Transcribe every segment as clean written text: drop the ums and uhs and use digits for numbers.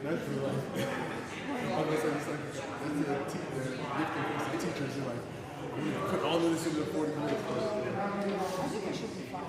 That's the like, I was gonna say, it's like, that's the gifting for the teachers. You're like, we put all of this into 40 minutes. I think it should be fine.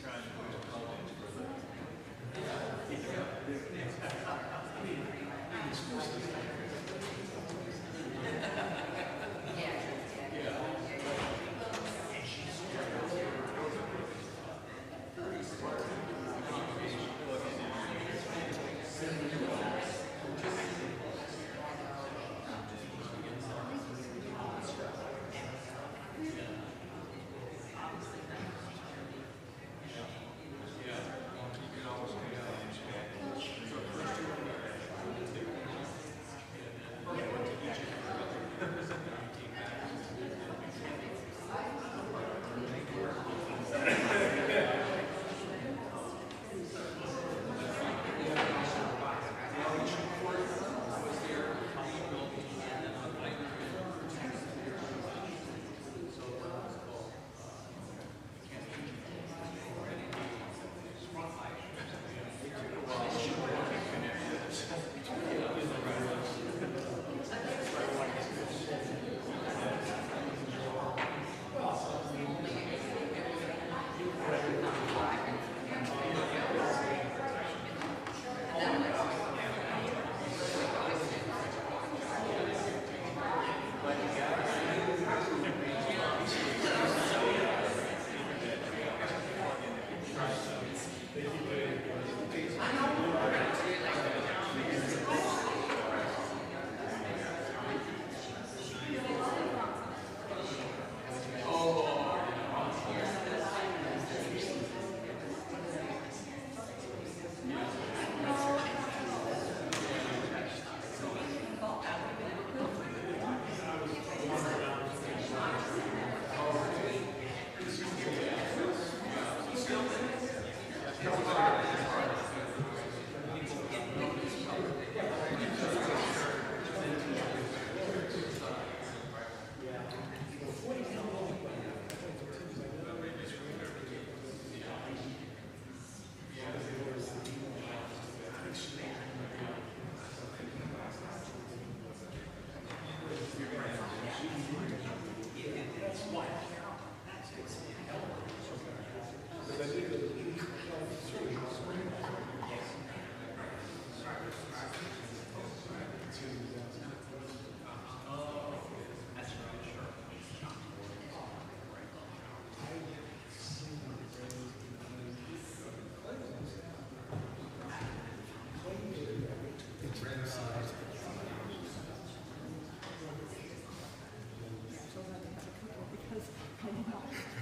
Trying to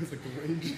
It's like the range.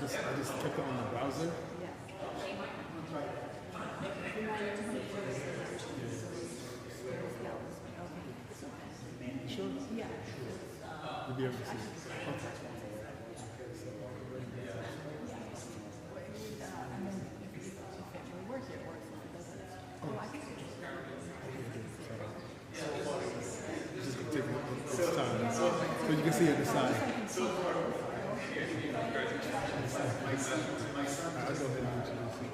I just kept it on the browser. Sure? Yeah. You'll be able to see it. Okay. Just take its time. So you can see it the side. I'll go ahead and introduce you.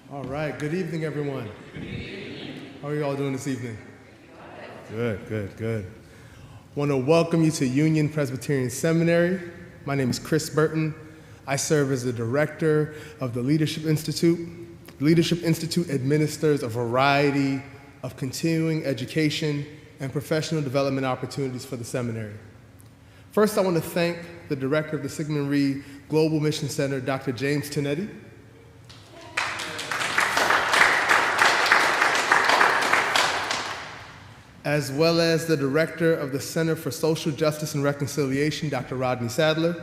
All right, good evening, everyone. How are you all doing this evening? Good, good, good. I want to welcome you to Union Presbyterian Seminary. My name is Chris Burton. I serve as the director of the Leadership Institute. The Leadership Institute administers a variety of continuing education and professional development opportunities for the seminary. First, I want to thank the director of the Sigmund Rhee Global Mission Center, Dr. James Tinetti. As well as the director of the Center for Social Justice and Reconciliation, Dr. Rodney Sadler.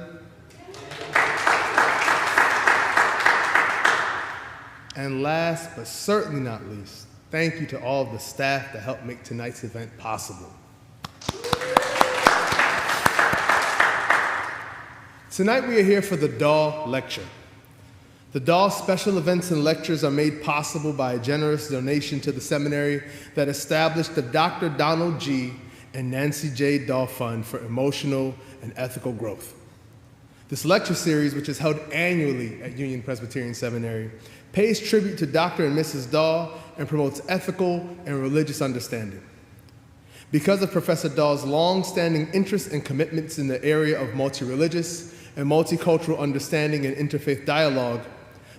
And last, but certainly not least, thank you to all of the staff that helped make tonight's event possible. Tonight we are here for the Dawe Lecture. The Dawe special events and lectures are made possible by a generous donation to the seminary that established the Dr. Donald G. and Nancy J. Dawe Fund for Emotional and Ethical Growth. This lecture series, which is held annually at Union Presbyterian Seminary, pays tribute to Dr. and Mrs. Dawe and promotes ethical and religious understanding. Because of Professor Dawe's long-standing interests and commitments in the area of multi-religious and multicultural understanding and interfaith dialogue,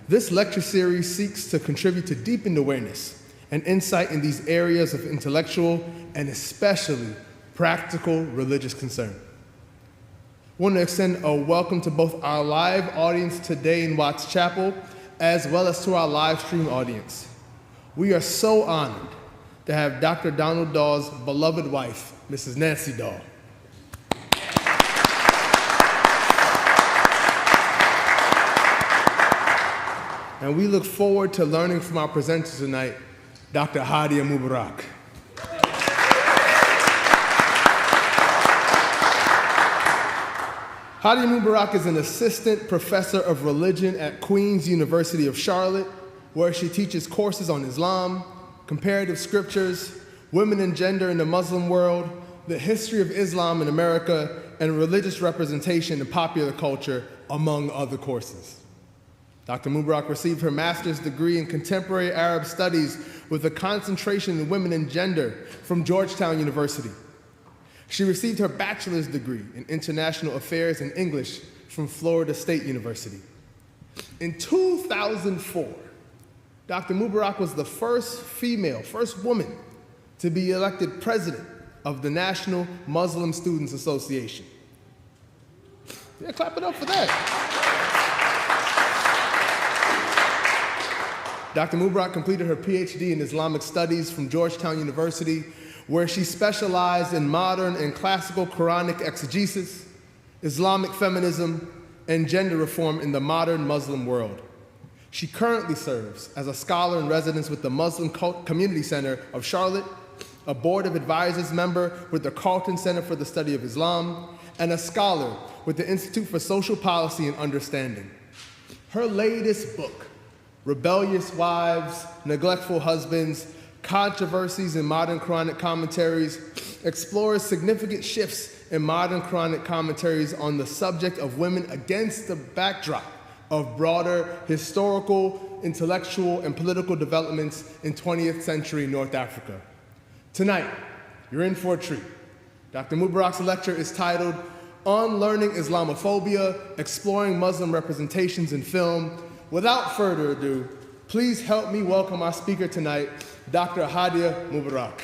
This lecture series seeks to contribute to deepened awareness and insight in these areas of intellectual and especially practical religious concern. I want to extend a welcome to both our live audience today in Watts Chapel, as well as to our live stream audience. We are so honored to have Dr. Donald Dawe's beloved wife, Mrs. Nancy Dawe. And we look forward to learning from our presenter tonight, Dr. Hadia Mubarak. Hadia Mubarak is an assistant professor of religion at Queen's University of Charlotte, where she teaches courses on Islam, comparative scriptures, women and gender in the Muslim world, the history of Islam in America, and religious representation in popular culture, among other courses. Dr. Mubarak received her master's degree in contemporary Arab studies with a concentration in women and gender from Georgetown University. She received her bachelor's degree in international affairs and English from Florida State University. In 2004, Dr. Mubarak was the first woman to be elected president of the National Muslim Students Association. Yeah, clap it up for that. Dr. Mubarak completed her PhD in Islamic Studies from Georgetown University, where she specialized in modern and classical Quranic exegesis, Islamic feminism, and gender reform in the modern Muslim world. She currently serves as a scholar in residence with the Muslim Community Center of Charlotte, a board of advisors member with the Carlton Center for the Study of Islam, and a scholar with the Institute for Social Policy and Understanding. Her latest book, Rebellious Wives, Neglectful Husbands, Controversies in Modern Quranic Commentaries, explores significant shifts in modern Quranic commentaries on the subject of women against the backdrop of broader historical, intellectual, and political developments in 20th century North Africa. Tonight, you're in for a treat. Dr. Mubarak's lecture is titled Unlearning Islamophobia, Exploring Muslim Representations in Film. Without further ado, please help me welcome our speaker tonight, Dr. Hadia Mubarak.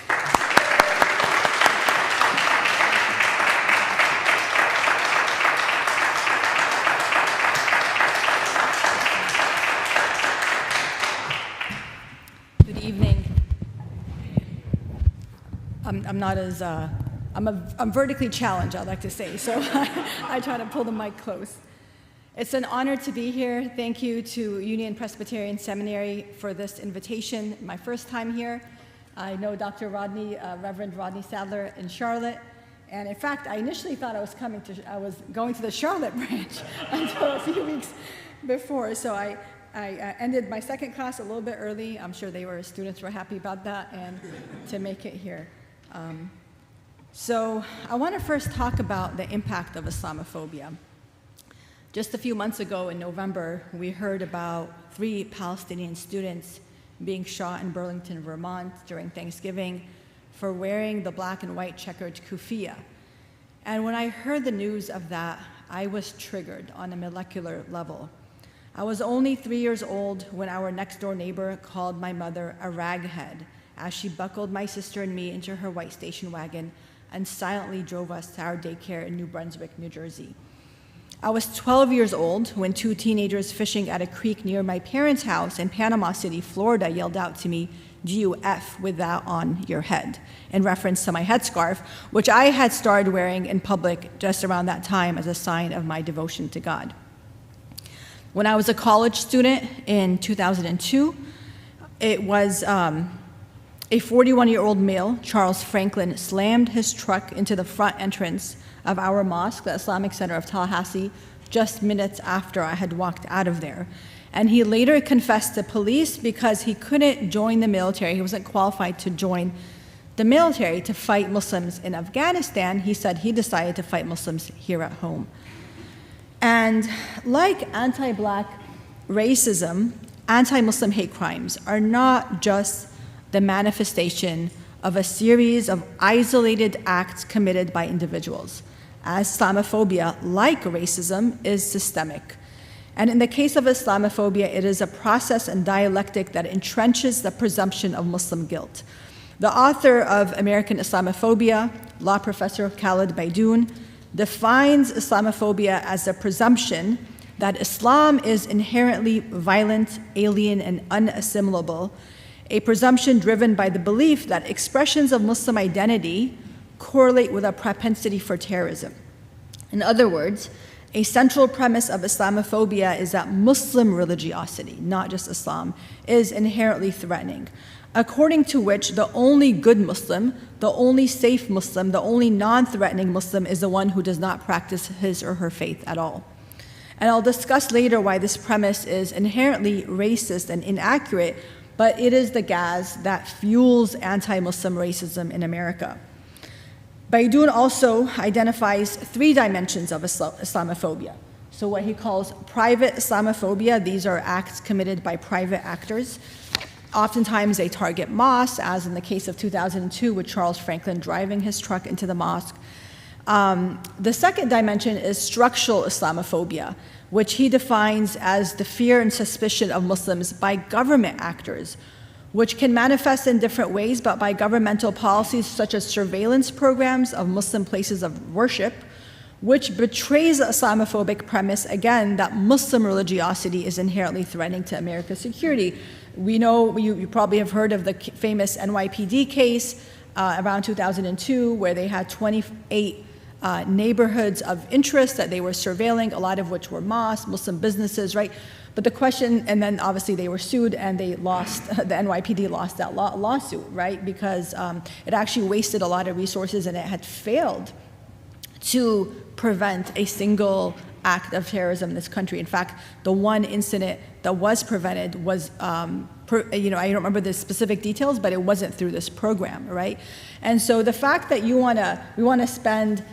Good evening. I'm vertically challenged, I'd like to say, so I try to pull the mic close. It's an honor to be here. Thank you to Union Presbyterian Seminary for this invitation. My first time here. I know Dr. Reverend Rodney Sadler in Charlotte, and in fact, I initially thought I was going to the Charlotte branch until a few weeks before. So I ended my second class a little bit early. I'm sure students were happy about that, and to make it here. So I want to first talk about the impact of Islamophobia. Just a few months ago in November, we heard about 3 Palestinian students being shot in Burlington, Vermont during Thanksgiving for wearing the black and white checkered kufiya. And when I heard the news of that, I was triggered on a molecular level. I was only 3 years old when our next door neighbor called my mother a raghead as she buckled my sister and me into her white station wagon and silently drove us to our daycare in New Brunswick, New Jersey. I was 12 years old when 2 teenagers fishing at a creek near my parents' house in Panama City, Florida, yelled out to me, "Do you F with that on your head?" in reference to my headscarf, which I had started wearing in public just around that time as a sign of my devotion to God. When I was a college student in 2002, it was a 41-year-old male, Charles Franklin, slammed his truck into the front entrance of our mosque, the Islamic Center of Tallahassee, just minutes after I had walked out of there. And he later confessed to police because he couldn't join the military. He wasn't qualified to join the military to fight Muslims in Afghanistan. He said he decided to fight Muslims here at home. And like anti-Black racism, anti-Muslim hate crimes are not just the manifestation of a series of isolated acts committed by individuals, as Islamophobia, like racism, is systemic. And in the case of Islamophobia, it is a process and dialectic that entrenches the presumption of Muslim guilt. The author of American Islamophobia, law professor Khalid Baidoun, defines Islamophobia as the presumption that Islam is inherently violent, alien, and unassimilable, a presumption driven by the belief that expressions of Muslim identity correlate with a propensity for terrorism. In other words, a central premise of Islamophobia is that Muslim religiosity, not just Islam, is inherently threatening, according to which the only good Muslim, the only safe Muslim, the only non-threatening Muslim is the one who does not practice his or her faith at all. And I'll discuss later why this premise is inherently racist and inaccurate, but it is the gas that fuels anti-Muslim racism in America. Baidoun also identifies 3 dimensions of Islamophobia. So what he calls private Islamophobia, these are acts committed by private actors. Oftentimes they target mosques, as in the case of 2002 with Charles Franklin driving his truck into the mosque. The second dimension is structural Islamophobia, which he defines as the fear and suspicion of Muslims by government actors, which can manifest in different ways, but by governmental policies such as surveillance programs of Muslim places of worship, which betrays the Islamophobic premise, again, that Muslim religiosity is inherently threatening to America's security. We know, you probably have heard of the famous NYPD case around 2002, where they had 28 neighborhoods of interest that they were surveilling, a lot of which were mosques, Muslim businesses, right? But the question, and then obviously they were sued and they lost, the NYPD lost that lawsuit, right? Because it actually wasted a lot of resources and it had failed to prevent a single act of terrorism in this country. In fact, the one incident that was prevented was, I don't remember the specific details, but it wasn't through this program, right? And so the fact that we want to spend,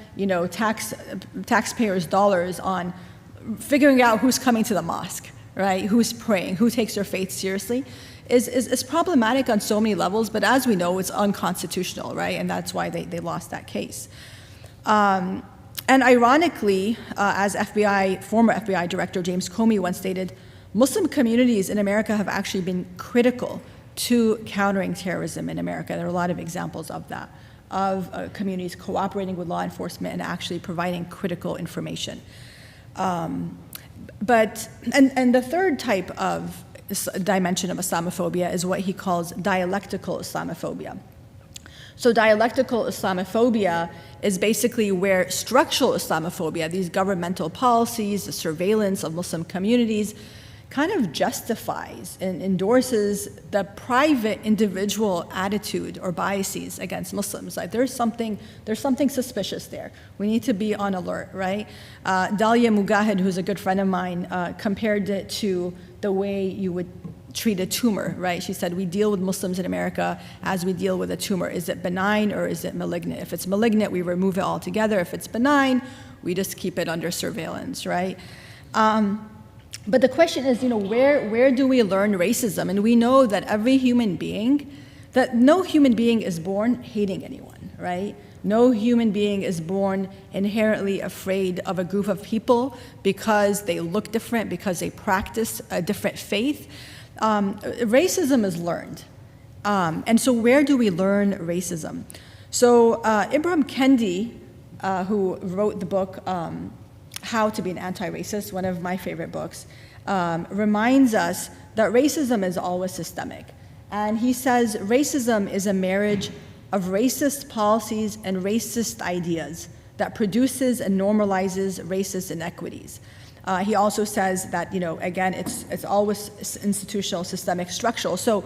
taxpayers' dollars on figuring out who's coming to the mosque, right? Who's praying, who takes their faith seriously, is problematic on so many levels, but as we know, it's unconstitutional, right? And that's why they lost that case. And ironically, as former FBI Director James Comey once stated, Muslim communities in America have actually been critical to countering terrorism in America. There are a lot of examples of that, of communities cooperating with law enforcement and actually providing critical information. But the third type of dimension of Islamophobia is what he calls dialectical Islamophobia. So dialectical Islamophobia is basically where structural Islamophobia, these governmental policies, the surveillance of Muslim communities, kind of justifies and endorses the private individual attitude or biases against Muslims. Like there's something suspicious there. We need to be on alert, right? Dalia Mugahid, who's a good friend of mine, compared it to the way you would treat a tumor, right? She said, we deal with Muslims in America as we deal with a tumor. Is it benign or is it malignant? If it's malignant, we remove it altogether. If it's benign, we just keep it under surveillance, right? But the question is, where do we learn racism? And we know that no human being is born hating anyone, right? No human being is born inherently afraid of a group of people because they look different, because they practice a different faith. Racism is learned. And so where do we learn racism? So Ibram Kendi, who wrote the book, How to Be an Anti-Racist, one of my favorite books, reminds us that racism is always systemic. And he says racism is a marriage of racist policies and racist ideas that produces and normalizes racist inequities. He also says that, again, it's always institutional, systemic, structural. So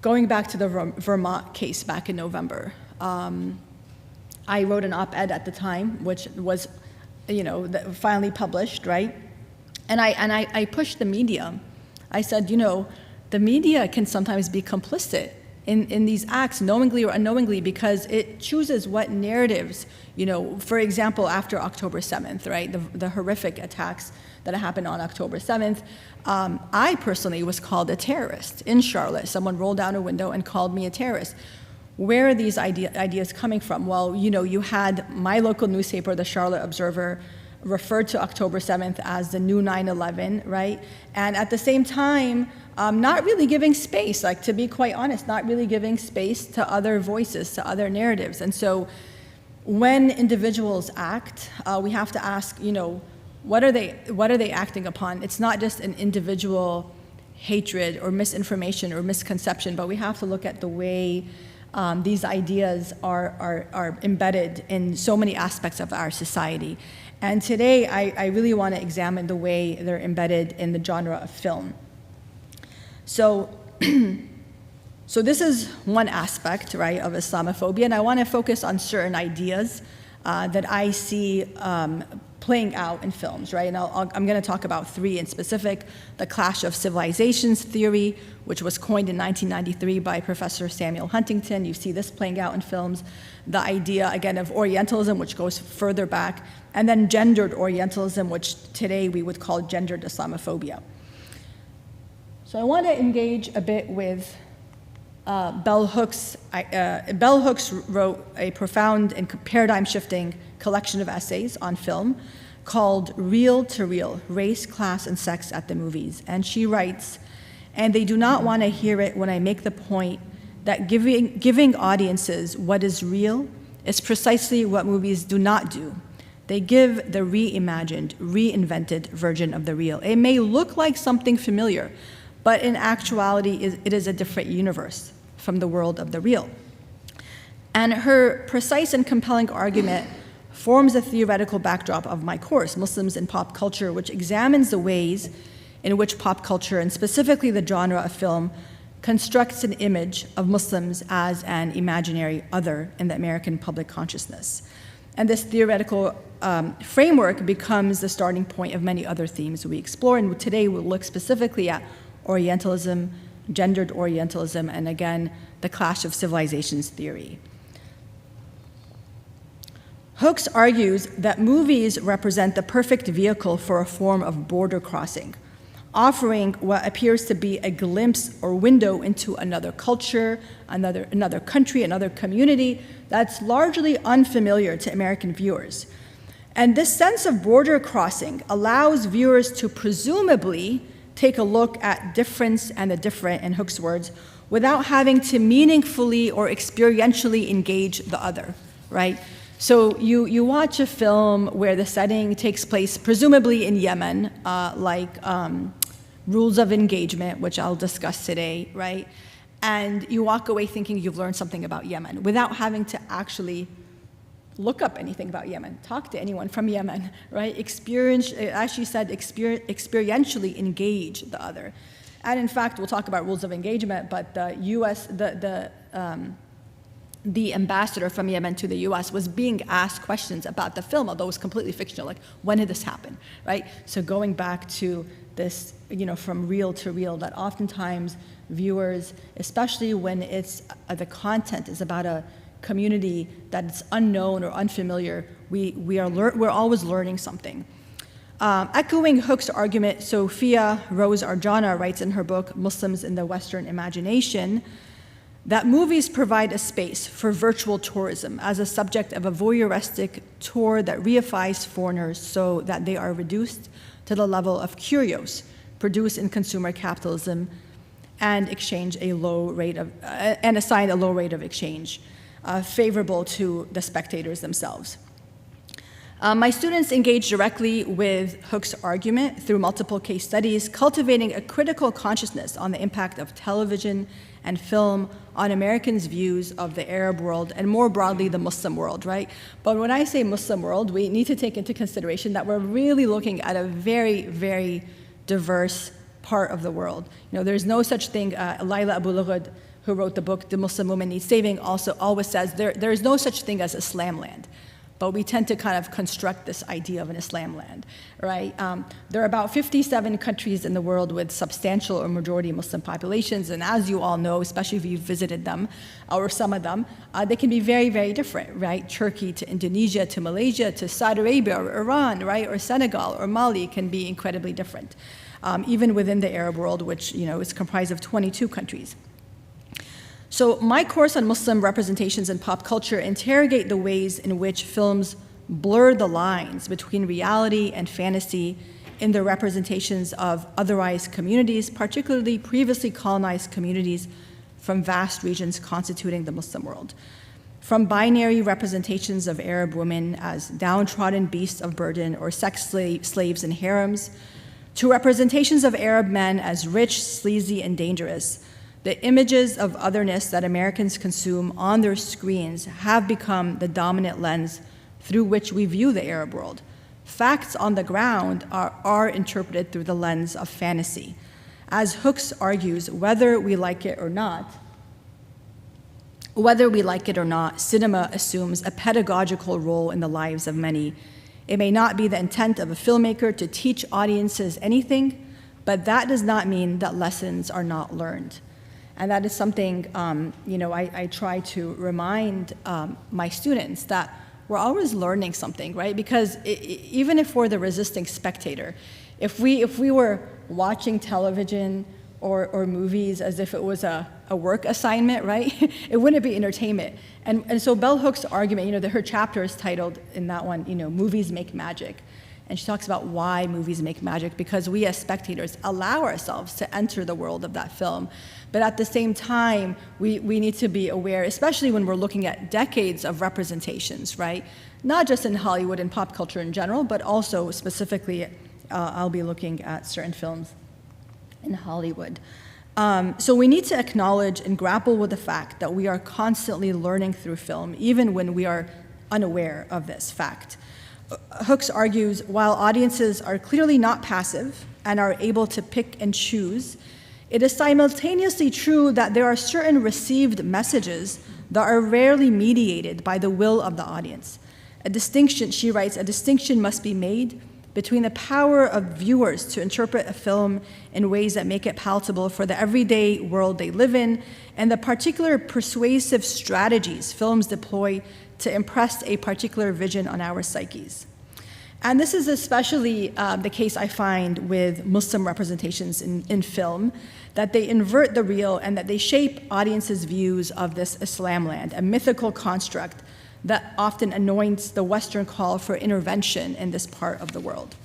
going back to the Vermont case back in November, I wrote an op-ed at the time, which was finally published, right? And I pushed the media. I said, the media can sometimes be complicit in these acts, knowingly or unknowingly, because it chooses what narratives, for example, after October 7th, right? The horrific attacks that happened on October 7th. I personally was called a terrorist in Charlotte. Someone rolled down a window and called me a terrorist. Where are these ideas coming from? Well, you had my local newspaper, the Charlotte Observer, referred to October 7th as the new 9/11, right? And at the same time, not really giving space, like to be quite honest, not really giving space to other voices, to other narratives. And so when individuals act, we have to ask, what are they acting upon? It's not just an individual hatred or misinformation or misconception, but we have to look at the way these ideas are embedded in so many aspects of our society. And today, I really want to examine the way they're embedded in the genre of film. So this is one aspect, right, of Islamophobia, and I want to focus on certain ideas that I see playing out in films, right? And I'm going to talk about three in specific: the clash of civilizations theory, which was coined in 1993 by Professor Samuel Huntington. You see this playing out in films. The idea, again, of Orientalism, which goes further back, and then gendered Orientalism, which today we would call gendered Islamophobia. So I want to engage a bit with Bell Hooks. Bell Hooks wrote a profound and paradigm-shifting collection of essays on film called Real to Real, Race, Class, and Sex at the Movies. And she writes, "And they do not want to hear it when I make the point that giving audiences what is real is precisely what movies do not do. They give the reimagined, reinvented version of the real. It may look like something familiar, but in actuality, it is a different universe from the world of the real." And her precise and compelling argument forms a theoretical backdrop of my course, Muslims in Pop Culture, which examines the ways in which pop culture, and specifically the genre of film, constructs an image of Muslims as an imaginary other in the American public consciousness. And this theoretical framework becomes the starting point of many other themes we explore, and today we'll look specifically at Orientalism, gendered Orientalism, and again, the clash of civilizations theory. Hooks argues that movies represent the perfect vehicle for a form of border crossing, offering what appears to be a glimpse or window into another culture, another country, another community that's largely unfamiliar to American viewers. And this sense of border crossing allows viewers to presumably take a look at difference and the different, in Hooks' words, without having to meaningfully or experientially engage the other, right? So you watch a film where the setting takes place presumably in Yemen, like Rules of Engagement, which I'll discuss today, right? And you walk away thinking you've learned something about Yemen without having to actually look up anything about Yemen, talk to anyone from Yemen, right? As she said, experientially engage the other. And in fact, we'll talk about Rules of Engagement, but the U.S., the ambassador from Yemen to the US was being asked questions about the film, although it was completely fictional, like, when did this happen, right? So going back to this, from real to real, that oftentimes viewers, especially when it's the content is about a community that's unknown or unfamiliar, we're always learning something. Echoing Hooks' argument, Sophia Rose Arjona writes in her book, Muslims in the Western Imagination, that movies provide a space for virtual tourism as a subject of a voyeuristic tour that reifies foreigners so that they are reduced to the level of curios produced in consumer capitalism and assigned a low rate of exchange, favorable to the spectators themselves. My students engage directly with Hooks' argument through multiple case studies, cultivating a critical consciousness on the impact of television and film on Americans' views of the Arab world and more broadly the Muslim world, right? But when I say Muslim world, we need to take into consideration that we're really looking at a very, very diverse part of the world. There's no such thing, Laila Abu Lughod, who wrote the book, The Muslim Woman Needs Saving, also always says there is no such thing as Islam land. But we tend to kind of construct this idea of an Islam land, right? There are about 57 countries in the world with substantial or majority Muslim populations, and as you all know, especially if you've visited them, or some of them, they can be very, very different, right? Turkey to Indonesia to Malaysia to Saudi Arabia or Iran, right? Or Senegal or Mali can be incredibly different, even within the Arab world, which is comprised of 22 countries. So my course on Muslim representations in pop culture interrogate the ways in which films blur the lines between reality and fantasy in the representations of otherized communities, particularly previously colonized communities from vast regions constituting the Muslim world. From binary representations of Arab women as downtrodden beasts of burden or sex slaves in harems, to representations of Arab men as rich, sleazy, and dangerous, the images of otherness that Americans consume on their screens have become the dominant lens through which we view the Arab world. Facts on the ground are interpreted through the lens of fantasy. As Hooks argues, whether we like it or not, cinema assumes a pedagogical role in the lives of many. It may not be the intent of a filmmaker to teach audiences anything, but that does not mean that lessons are not learned. And that is something, I try to remind my students that we're always learning something, right? Because even if we're the resisting spectator, if we were watching television or movies as if it was a work assignment, right? It wouldn't be entertainment. And so Bell Hooks' argument, her chapter is titled in that one, Movies Make Magic. And she talks about why movies make magic, because we as spectators allow ourselves to enter the world of that film. But at the same time, we need to be aware, especially when we're looking at decades of representations, right? Not just in Hollywood and pop culture in general, but also specifically, I'll be looking at certain films in Hollywood. So we need to acknowledge and grapple with the fact that we are constantly learning through film, even when we are unaware of this fact. Hooks argues, while audiences are clearly not passive and are able to pick and choose, it is simultaneously true that there are certain received messages that are rarely mediated by the will of the audience. She writes, a distinction must be made between the power of viewers to interpret a film in ways that make it palatable for the everyday world they live in, and the particular persuasive strategies films deploy to impress a particular vision on our psyches. And this is especially the case I find with Muslim representations in film, that they invert the real and that they shape audiences' views of this Islam land, a mythical construct that often anoints the Western call for intervention in this part of the world.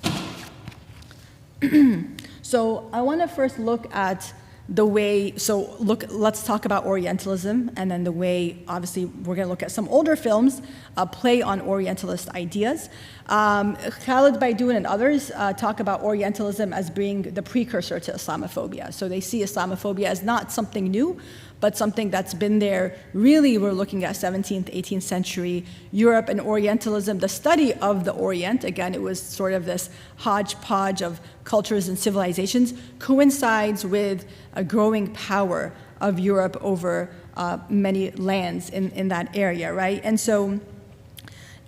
So I want to first look at let's talk about Orientalism, and then the way, obviously, we're going to look at some older films play on Orientalist ideas. Khalid Baidoun and others talk about Orientalism as being the precursor to Islamophobia. So they see Islamophobia as not something new, but something that's been there. Really, we're looking at 17th, 18th century Europe and Orientalism. The study of the Orient, again, it was sort of this hodgepodge of cultures and civilizations, coincides with a growing power of Europe over many lands in that area, right? And so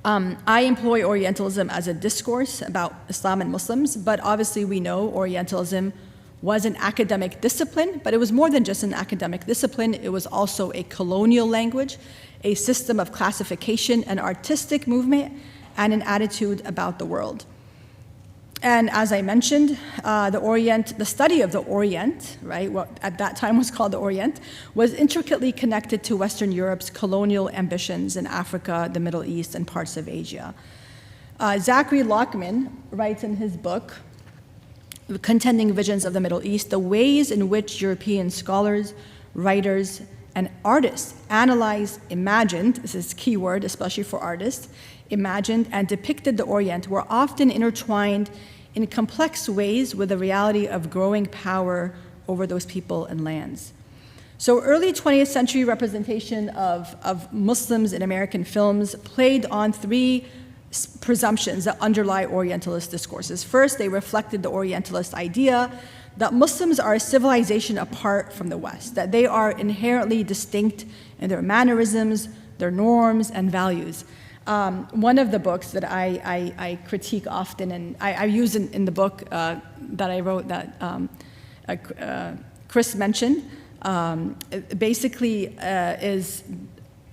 I employ Orientalism as a discourse about Islam and Muslims, but obviously we know Orientalism was an academic discipline, but it was more than just an academic discipline. It was also a colonial language, a system of classification, an artistic movement, and an attitude about the world. And as I mentioned, the study of the Orient, right, what at that time was called the Orient, was intricately connected to Western Europe's colonial ambitions in Africa, the Middle East, and parts of Asia. Zachary Lockman writes in his book, Contending Visions of the Middle East, the ways in which European scholars, writers, and artists analyzed, imagined, this is key word, especially for artists, imagined and depicted the Orient were often intertwined in complex ways with the reality of growing power over those people and lands. So early 20th century representation of Muslims in American films played on three presumptions that underlie Orientalist discourses. First, they reflected the Orientalist idea that Muslims are a civilization apart from the West, that they are inherently distinct in their mannerisms, their norms, and values. One of the books that I critique often, and I use in the book that I wrote that Chris mentioned, basically is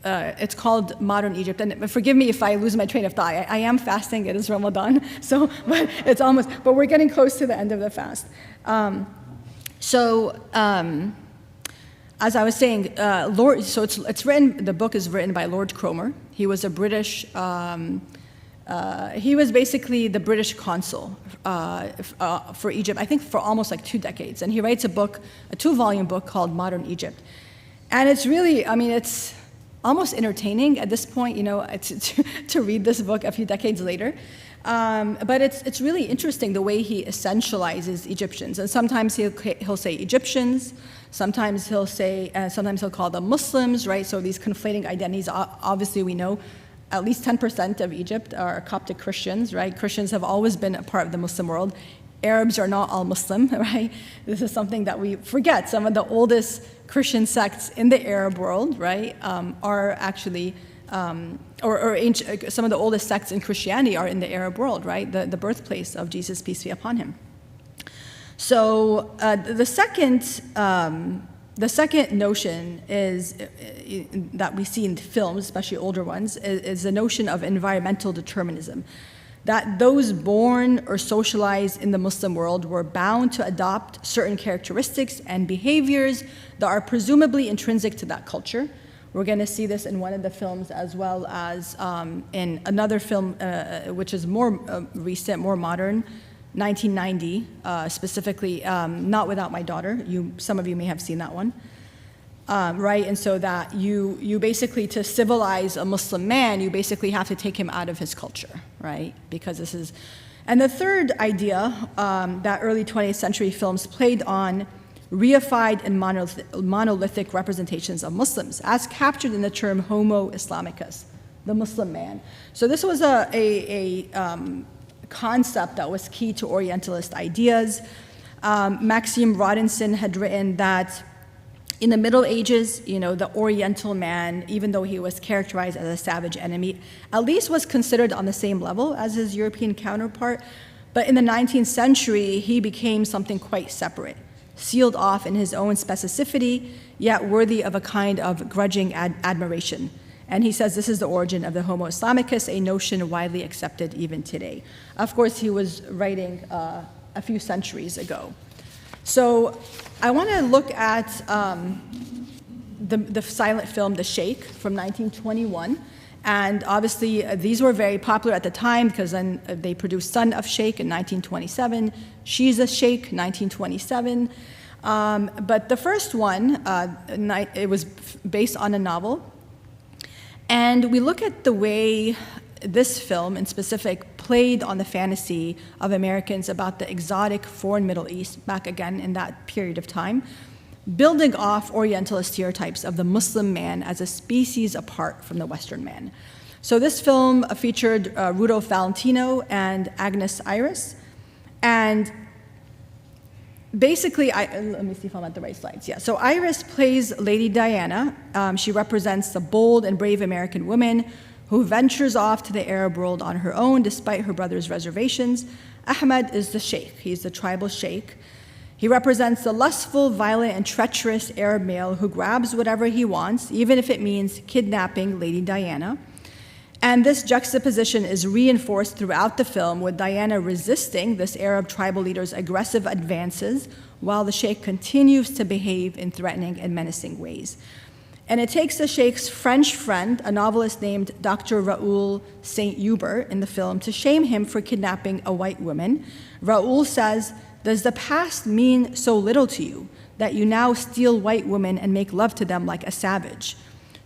it's called Modern Egypt. And forgive me if I lose my train of thought. I am fasting. It is Ramadan, so but it's almost. But we're getting close to the end of the fast. As I was saying, it's written. The book is written by Lord Cromer. He was a British He was basically the British consul for Egypt, I think for almost like 2 decades. And he writes a book, a 2-volume book called Modern Egypt. And it's really, I mean, it's almost entertaining at this point, you know, to read this book a few decades later. But it's really interesting the way he essentializes Egyptians. And sometimes he'll say Egyptians, sometimes he'll say, sometimes he'll call them Muslims, right? So these conflating identities, obviously we know at least 10% of Egypt are Coptic Christians, right? Christians have always been a part of the Muslim world. Arabs are not all Muslim, right? This is something that we forget. Some of the oldest Christian sects in the Arab world, right, are actually, some of the oldest sects in Christianity are in the Arab world, right? The birthplace of Jesus, peace be upon him. So the second notion is that we see in films, especially older ones, is the notion of environmental determinism. That those born or socialized in the Muslim world were bound to adopt certain characteristics and behaviors that are presumably intrinsic to that culture. We're going to see this in one of the films, as well as in another film which is more recent, more modern, 1990, specifically Not Without My Daughter. Some of you may have seen that one. Right, and so that you basically, to civilize a Muslim man, you basically have to take him out of his culture, right? Because this is, and the third idea that early 20th century films played on reified and monolithic representations of Muslims, as captured in the term Homo Islamicus, the Muslim man. So this was a concept that was key to Orientalist ideas. Maxime Rodinson had written that in the Middle Ages, you know, the Oriental man, even though he was characterized as a savage enemy, at least was considered on the same level as his European counterpart. But in the 19th century, he became something quite separate, sealed off in his own specificity, yet worthy of a kind of grudging admiration. And he says this is the origin of the Homo Islamicus, a notion widely accepted even today. Of course, he was writing a few centuries ago. So I want to look at the silent film The Sheikh from 1921. And obviously, these were very popular at the time because then they produced Son of Sheikh in 1927, She's a Sheikh, 1927. But the first one, it was based on a novel. And we look at the way this film in specific played on the fantasy of Americans about the exotic foreign Middle East, back again in that period of time, building off Orientalist stereotypes of the Muslim man as a species apart from the Western man. So this film featured Rudolph Valentino and Agnes Iris. And basically, let me see if I'm at the right slides. Yeah, so Iris plays Lady Diana. She represents the bold and brave American woman who ventures off to the Arab world on her own despite her brother's reservations. Ahmed is the sheikh. He's the tribal sheikh. He represents the lustful, violent, and treacherous Arab male who grabs whatever he wants, even if it means kidnapping Lady Diana. And this juxtaposition is reinforced throughout the film, with Diana resisting this Arab tribal leader's aggressive advances, while the sheikh continues to behave in threatening and menacing ways. And it takes the sheikh's French friend, a novelist named Dr. Raoul Saint-Hubert in the film, to shame him for kidnapping a white woman. Raoul says, "Does the past mean so little to you that you now steal white women and make love to them like a savage?"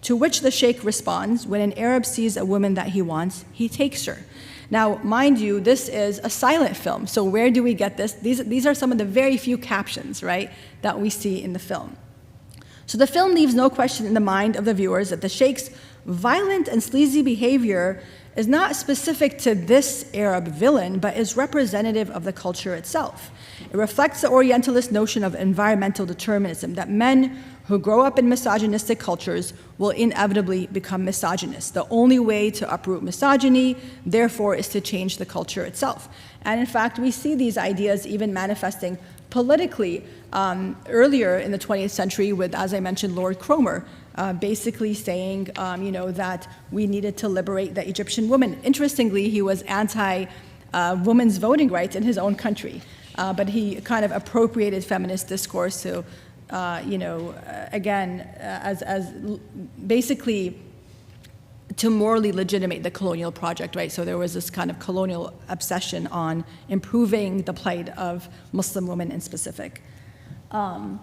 To which the sheikh responds, "When an Arab sees a woman that he wants, he takes her." Now, mind you, this is a silent film, so where do we get this? These are some of the very few captions, right, that we see in the film. So the film leaves no question in the mind of the viewers that the sheikh's violent and sleazy behavior is not specific to this Arab villain, but is representative of the culture itself. It reflects the Orientalist notion of environmental determinism, that men who grow up in misogynistic cultures will inevitably become misogynists. The only way to uproot misogyny, therefore, is to change the culture itself. And in fact, we see these ideas even manifesting politically earlier in the 20th century with, as I mentioned, Lord Cromer, basically saying, that we needed to liberate the Egyptian woman. Interestingly, he was anti-women's voting rights in his own country, but he kind of appropriated feminist discourse to, as basically to morally legitimate the colonial project, right? So there was this kind of colonial obsession on improving the plight of Muslim women in specific. Okay.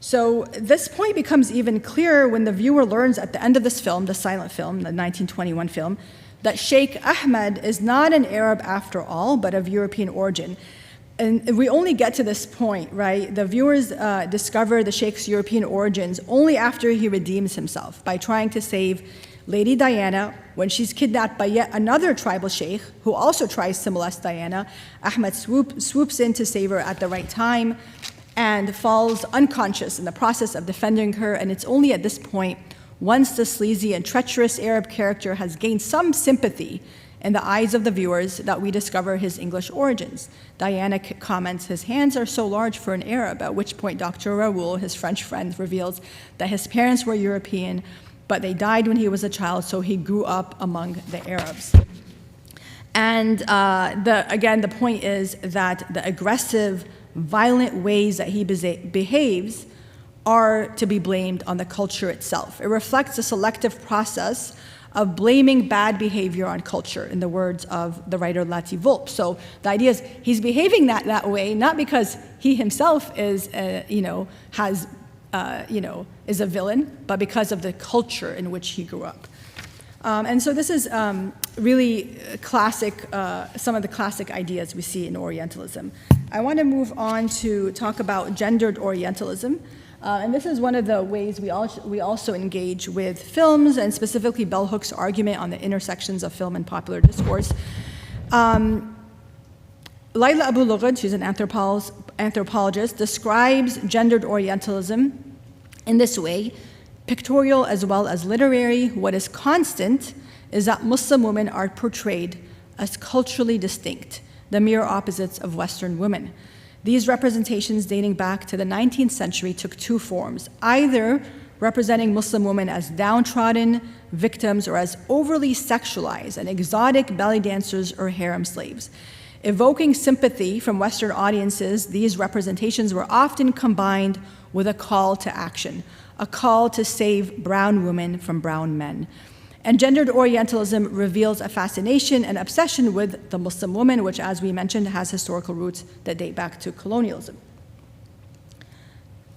So this point becomes even clearer when the viewer learns at the end of this film, the silent film, the 1921 film, that Sheikh Ahmed is not an Arab after all, but of European origin. And we only get to this point, right? The viewers discover the Sheikh's European origins only after he redeems himself by trying to save Lady Diana when she's kidnapped by yet another tribal sheikh who also tries to molest Diana. Ahmed swoops in to save her at the right time and falls unconscious in the process of defending her. And it's only at this point, once the sleazy and treacherous Arab character has gained some sympathy in the eyes of the viewers, that we discover his English origins. Diana comments, "His hands are so large for an Arab," at which point Dr. Raoul, his French friend, reveals that his parents were European, but they died when he was a child, so he grew up among the Arabs. And again, the point is that the aggressive, violent ways that he behaves are to be blamed on the culture itself. It reflects a selective process of blaming bad behavior on culture, in the words of the writer Lati Volpe. So the idea is he's behaving that way not because he himself is, is a villain, but because of the culture in which he grew up. And so this is really classic, some of the classic ideas we see in Orientalism. I want to move on to talk about gendered Orientalism. And this is one of the ways we also engage with films, and specifically Bell Hook's argument on the intersections of film and popular discourse. Laila Abu Lughad, she's an anthropologist, describes gendered Orientalism in this way: pictorial as well as literary. What is constant is that Muslim women are portrayed as culturally distinct, the mere opposites of Western women. These representations dating back to the 19th century took two forms, either representing Muslim women as downtrodden victims or as overly sexualized and exotic belly dancers or harem slaves. Evoking sympathy from Western audiences, these representations were often combined with a call to action, a call to save brown women from brown men. And gendered Orientalism reveals a fascination and obsession with the Muslim woman, which, as we mentioned, has historical roots that date back to colonialism.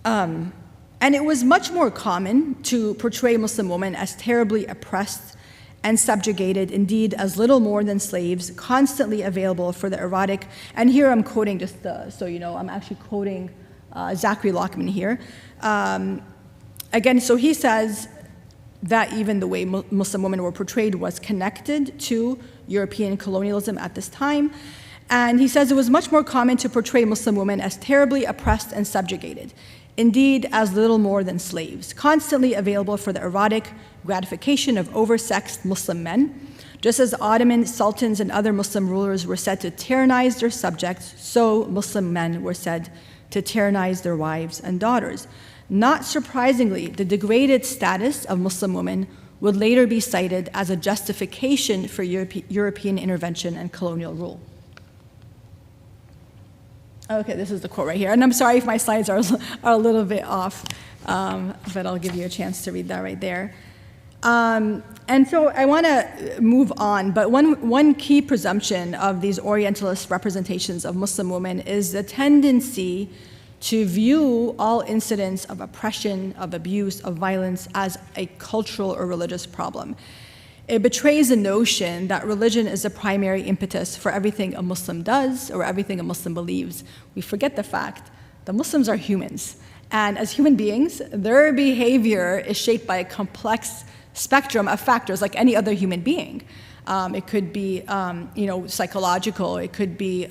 And it was much more common to portray Muslim women as terribly oppressed and subjugated, indeed as little more than slaves, constantly available for the erotic. And here I'm quoting, just so you know, I'm actually quoting Zachary Lockman here. Again, so he says that even the way Muslim women were portrayed was connected to European colonialism at this time. And he says it was much more common to portray Muslim women as terribly oppressed and subjugated, indeed as little more than slaves, constantly available for the erotic gratification of oversexed Muslim men. Just as Ottoman sultans and other Muslim rulers were said to tyrannize their subjects, so Muslim men were said to tyrannize their wives and daughters. Not surprisingly, the degraded status of Muslim women would later be cited as a justification for European intervention and colonial rule. Okay, this is the quote right here. And I'm sorry if my slides are a little bit off, but I'll give you a chance to read that right there. And so I want to move on, but one key presumption of these Orientalist representations of Muslim women is the tendency to view all incidents of oppression, of abuse, of violence as a cultural or religious problem. It betrays the notion that religion is the primary impetus for everything a Muslim does or everything a Muslim believes. We forget the fact that Muslims are humans, and as human beings, their behavior is shaped by a complex spectrum of factors like any other human being. It could be, psychological. It could be,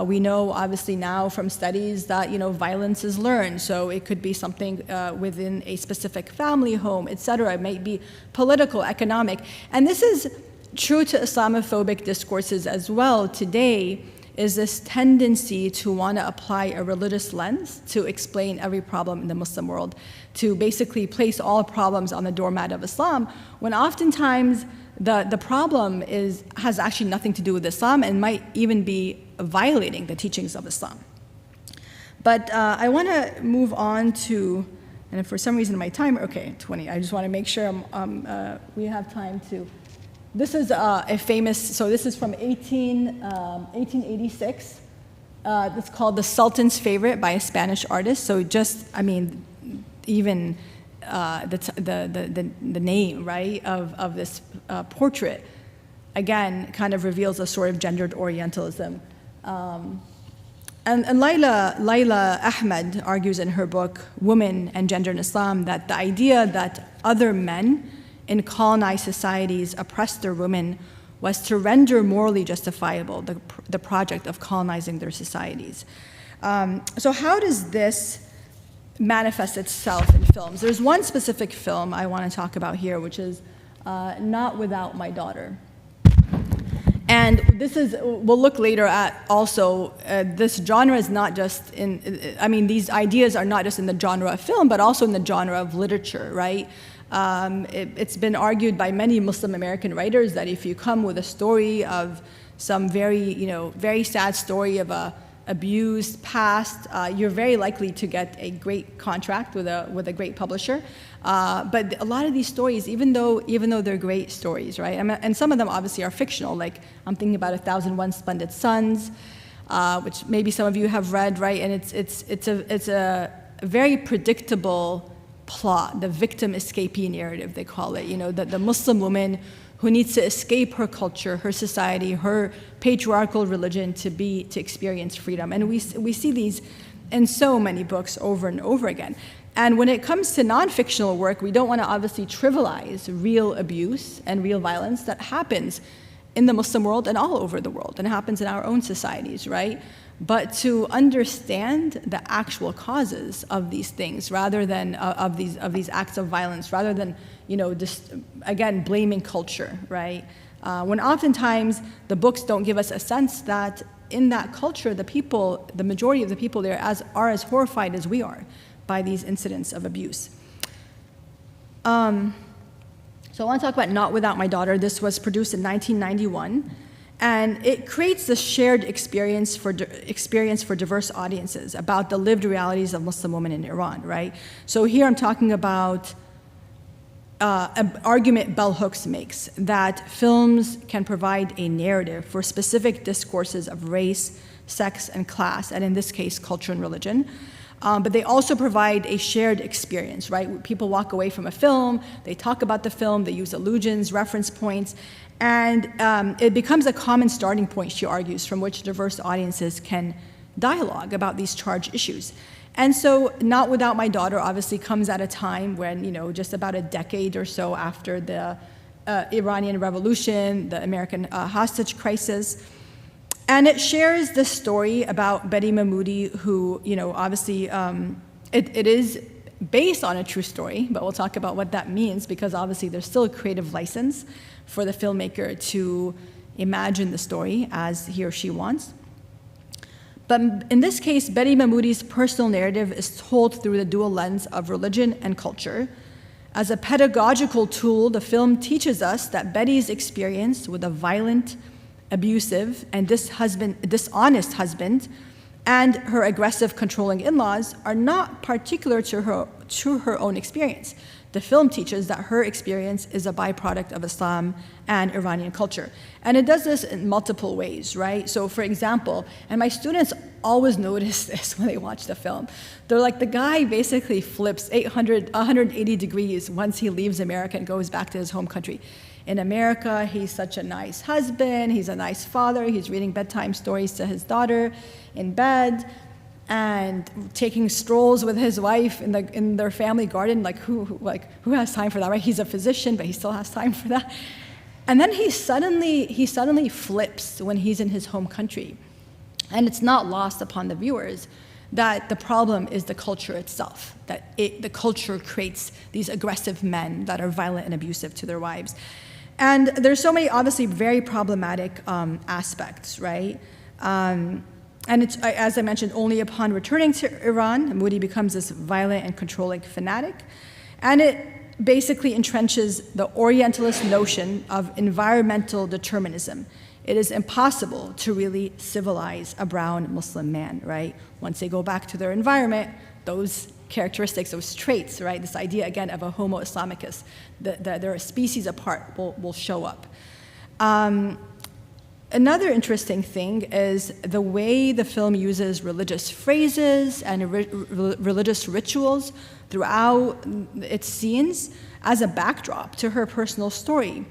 we know obviously now from studies that, violence is learned. So it could be something within a specific family home, et cetera. It might be political, economic. And this is true to Islamophobic discourses as well today, is this tendency to want to apply a religious lens to explain every problem in the Muslim world, to basically place all problems on the doormat of Islam, when oftentimes the problem has actually nothing to do with Islam and might even be violating the teachings of Islam. But I want to move on to And for some reason, my timer, okay, 20. I just want to make sure we have time to. This is a famous, so this is from 1886. It's called The Sultan's Favorite by a Spanish artist. So just, I mean, even the name, right, of this portrait, again, kind of reveals a sort of gendered Orientalism. And Layla Ahmed argues in her book, Women and Gender in Islam, that the idea that other men in colonized societies oppressed their women was to render morally justifiable the project of colonizing their societies. So how does this manifest itself in films? There's one specific film I want to talk about here, which is Not Without My Daughter. And this is, we'll look later at also, this genre is not just in, I mean, these ideas are not just in the genre of film, but also in the genre of literature, right? It's been argued by many Muslim American writers that if you come with a story of some very sad story of a abused past, you're very likely to get a great contract with a great publisher. But a lot of these stories, even though they're great stories, right? And some of them obviously are fictional. Like I'm thinking about 1001 Splendid Suns, which maybe some of you have read, right? And it's a very predictable plot, the victim escapee narrative, they call it. You know, the Muslim woman who needs to escape her culture, her society, her patriarchal religion to experience freedom. And we see these in so many books over and over again. And when it comes to non-fictional work, we don't want to obviously trivialize real abuse and real violence that happens in the Muslim world and all over the world and happens in our own societies, right? But to understand the actual causes of these things, rather than of these acts of violence, rather than just again blaming culture, right? When oftentimes the books don't give us a sense that in that culture, the majority of the people there are as horrified as we are by these incidents of abuse. So I want to talk about Not Without My Daughter. This was produced in 1991. And it creates this shared experience for diverse audiences about the lived realities of Muslim women in Iran, right? So here I'm talking about an argument Bell Hooks makes, that films can provide a narrative for specific discourses of race, sex, and class, and in this case, culture and religion. But they also provide a shared experience, right? People walk away from a film, they talk about the film, they use allusions, reference points, and it becomes a common starting point, she argues, from which diverse audiences can dialogue about these charged issues. And so Not Without My Daughter obviously comes at a time when, just about a decade or so after the Iranian Revolution, the American hostage crisis. And it shares this story about Betty Mahmoudi, who, obviously it is based on a true story, but we'll talk about what that means, because obviously there's still a creative license for the filmmaker to imagine the story as he or she wants. But in this case, Betty Mahmoudi's personal narrative is told through the dual lens of religion and culture. As a pedagogical tool, the film teaches us that Betty's experience with a violent, abusive, and dishonest husband and her aggressive, controlling in-laws are not particular to her own experience. The film teaches that her experience is a byproduct of Islam and Iranian culture. And it does this in multiple ways, right? So for example, and my students always notice this when they watch the film, they're like, the guy basically flips 180 degrees once he leaves America and goes back to his home country. In America, he's such a nice husband, he's a nice father, he's reading bedtime stories to his daughter in bed, and taking strolls with his wife in their family garden. Like who has time for that, right? He's a physician, but he still has time for that. And then he suddenly flips when he's in his home country. And it's not lost upon the viewers that the problem is the culture itself, that the culture creates these aggressive men that are violent and abusive to their wives. And there's so many obviously very problematic aspects, right? And it's, as I mentioned, only upon returning to Iran, Moody becomes this violent and controlling fanatic. And it basically entrenches the Orientalist notion of environmental determinism. It is impossible to really civilize a brown Muslim man, right? Once they go back to their environment, those characteristics, those traits, right? This idea, again, of a Homo Islamicus, that they're a species apart, will show up. Another interesting thing is the way the film uses religious phrases and religious rituals throughout its scenes as a backdrop to her personal story.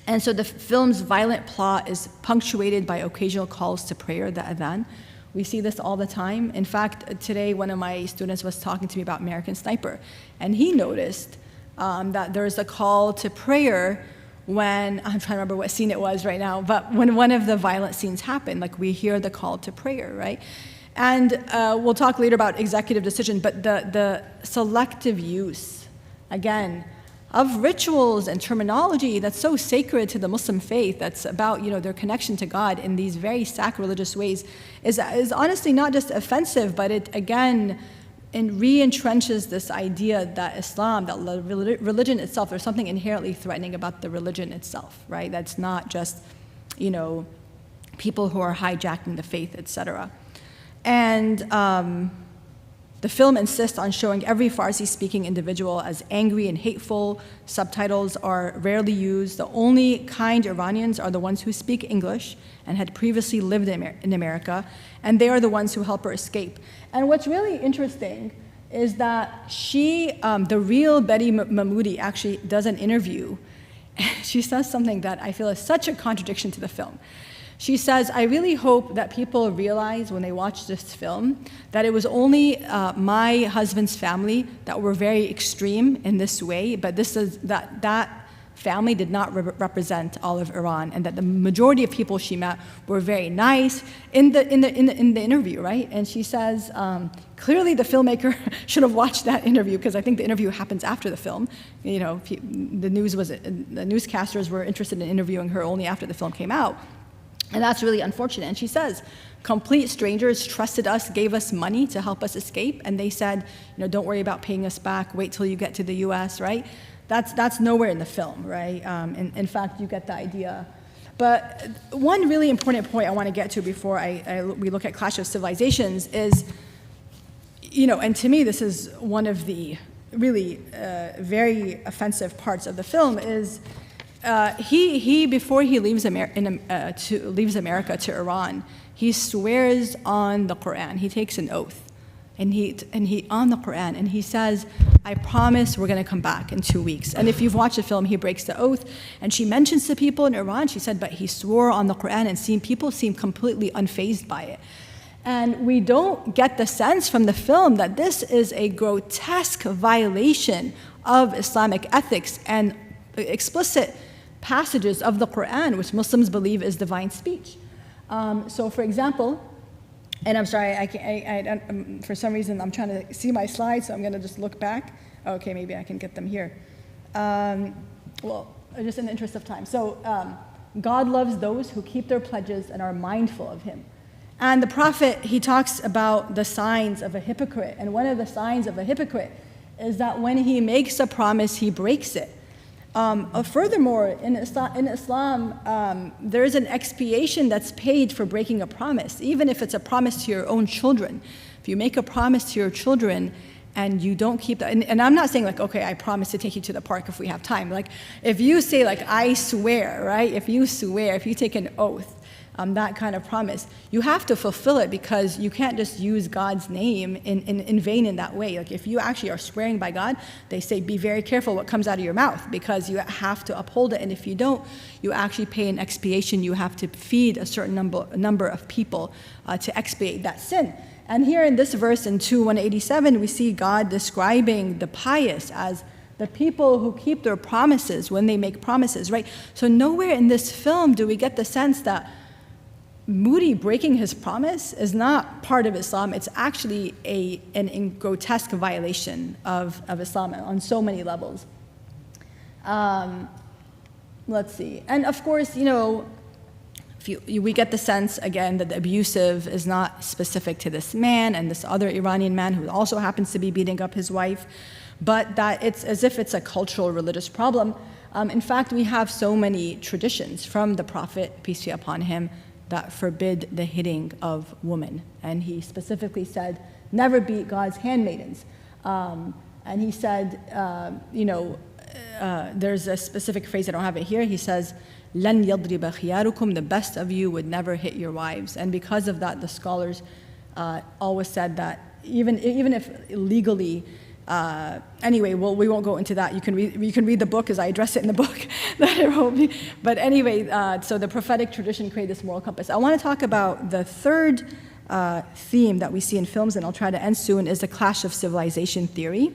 And so the film's violent plot is punctuated by occasional calls to prayer, the adhan. We see this all the time. In fact, today one of my students was talking to me about American Sniper, and he noticed that there's a call to prayer when, I'm trying to remember what scene it was right now, but when one of the violent scenes happened, like we hear the call to prayer, right? And we'll talk later about executive decision, but the selective use, again, of rituals and terminology that's so sacred to the Muslim faith, that's about, their connection to God in these very sacrilegious ways, is honestly not just offensive, but it, again, re-entrenches this idea that Islam, that religion itself, there's something inherently threatening about the religion itself, right? That's not just, people who are hijacking the faith, etc. And the film insists on showing every Farsi-speaking individual as angry and hateful. Subtitles are rarely used. The only kind Iranians are the ones who speak English and had previously lived in America, and they are the ones who help her escape. And what's really interesting is that she, the real Betty Mahmoudi, actually does an interview. She says something that I feel is such a contradiction to the film. She says, I really hope that people realize when they watch this film that it was only my husband's family that were very extreme in this way, but that family did not represent all of Iran, and that the majority of people she met were very nice in the interview, right? And she says, clearly the filmmaker should have watched that interview, because I think the interview happens after the film. The newscasters were interested in interviewing her only after the film came out. And that's really unfortunate. And she says, complete strangers trusted us, gave us money to help us escape, and they said, don't worry about paying us back, wait till you get to the US, right? That's nowhere in the film, right? In fact, you get the idea. But one really important point I want to get to before we look at Clash of Civilizations is, and to me this is one of the really very offensive parts of the film, is he before he leaves America to Iran, he swears on the Quran. He takes an oath, and he on the Quran, and he says, I promise we're going to come back in 2 weeks. And if you've watched the film, he breaks the oath, and she mentions to people in Iran, she said, but he swore on the Quran, and people seem completely unfazed by it. And we don't get the sense from the film that this is a grotesque violation of Islamic ethics and explicit passages of the Quran, which Muslims believe is divine speech. So, for example, and I'm sorry, for some reason I'm trying to see my slides, so I'm going to just look back. Okay, maybe I can get them here. Well, just in the interest of time. So, God loves those who keep their pledges and are mindful of Him. And the Prophet, he talks about the signs of a hypocrite, and one of the signs of a hypocrite is that when he makes a promise, he breaks it. Furthermore, in Islam, there is an expiation that's paid for breaking a promise, even if it's a promise to your own children. If you make a promise to your children and you don't keep that, and I'm not saying like, okay, I promise to take you to the park if we have time. Like, if you say like, I swear, right? If you take an oath, that kind of promise, you have to fulfill it, because you can't just use God's name in vain in that way. Like, if you actually are swearing by God, they say be very careful what comes out of your mouth, because you have to uphold it, and if you don't, you actually pay an expiation. You have to feed a certain number of people to expiate that sin. And here in this verse in 2:187, we see God describing the pious as the people who keep their promises when they make promises, right? So nowhere in this film do we get the sense that Moody breaking his promise is not part of Islam. It's actually an grotesque violation of Islam on so many levels. Let's see. And of course, we get the sense, again, that the abusive is not specific to this man and this other Iranian man who also happens to be beating up his wife, but that it's as if it's a cultural religious problem. In fact, we have so many traditions from the Prophet, peace be upon him, that forbid the hitting of women. And he specifically said, never beat God's handmaidens. And he said, there's a specific phrase, I don't have it here. He says, لَنْ يَضْرِبَ خِيَارُكُمْ, the best of you would never hit your wives. And because of that, the scholars always said that even if legally, anyway, well, we won't go into that. You can read the book as I address it in the book that I wrote. But anyway, so the prophetic tradition created this moral compass. I want to talk about the third theme that we see in films, and I'll try to end soon, is the clash of civilization theory.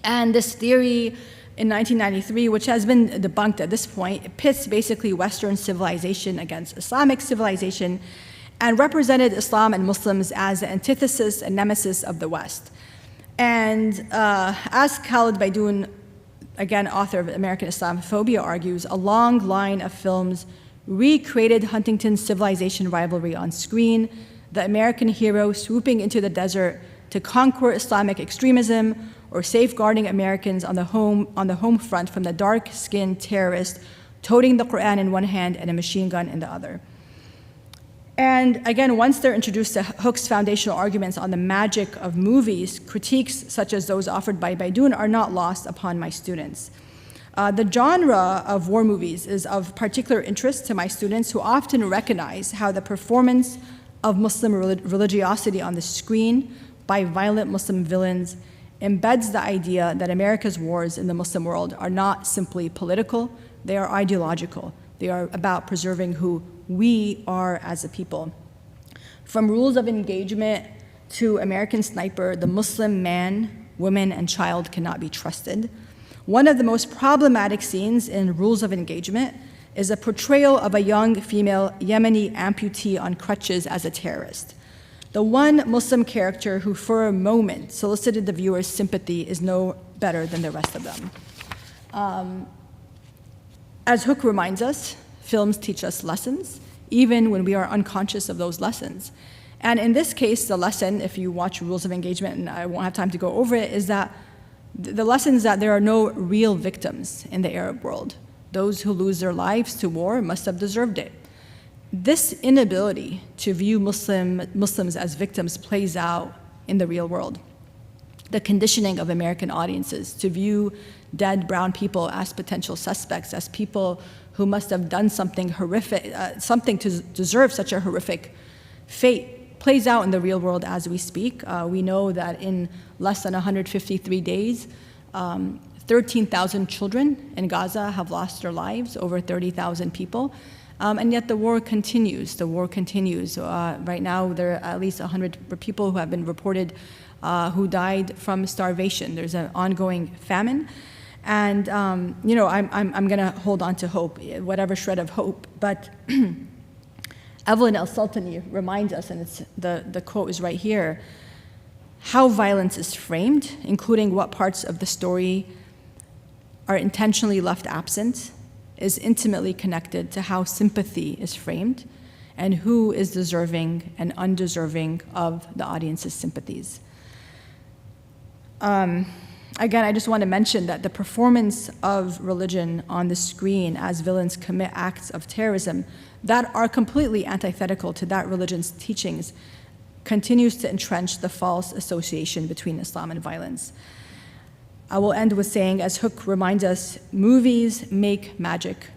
And this theory in 1993, which has been debunked at this point, it pits basically Western civilization against Islamic civilization and represented Islam and Muslims as the antithesis and nemesis of the West. And as Khalid Baidoun, again, author of American Islamophobia, argues, a long line of films recreated Huntington's civilization rivalry on screen, the American hero swooping into the desert to conquer Islamic extremism, or safeguarding Americans on the home front from the dark-skinned terrorist toting the Quran in one hand and a machine gun in the other. And again, once they're introduced to Hooke's foundational arguments on the magic of movies, critiques such as those offered by Baidoun are not lost upon my students. The genre of war movies is of particular interest to my students, who often recognize how the performance of Muslim religiosity on the screen by violent Muslim villains embeds the idea that America's wars in the Muslim world are not simply political, they are ideological. They are about preserving who we are as a people. From Rules of Engagement to American Sniper, the Muslim man, woman, and child cannot be trusted. One of the most problematic scenes in Rules of Engagement is a portrayal of a young female Yemeni amputee on crutches as a terrorist. The one Muslim character who for a moment solicited the viewer's sympathy is no better than the rest of them. As Hooke reminds us, films teach us lessons, even when we are unconscious of those lessons. And in this case, the lesson, if you watch Rules of Engagement, and I won't have time to go over it, is that the lesson is that there are no real victims in the Arab world. Those who lose their lives to war must have deserved it. This inability to view Muslims as victims plays out in the real world. The conditioning of American audiences to view dead brown people as potential suspects, as people who must have done something horrific, something to deserve such a horrific fate, plays out in the real world as we speak. We know that in less than 153 days, 13,000 children in Gaza have lost their lives, over 30,000 people. And yet the war continues. The war continues. Right now, there are at least 100 people who have been reported who died from starvation. There's an ongoing famine. And, I'm going to hold on to hope, whatever shred of hope. But Evelyn El-Sultani reminds us, and it's the quote is right here, how violence is framed, including what parts of the story are intentionally left absent, is intimately connected to how sympathy is framed and who is deserving and undeserving of the audience's sympathies. Again, I just want to mention that the performance of religion on the screen as villains commit acts of terrorism that are completely antithetical to that religion's teachings continues to entrench the false association between Islam and violence. I will end with saying, as Hooke reminds us, movies make magic,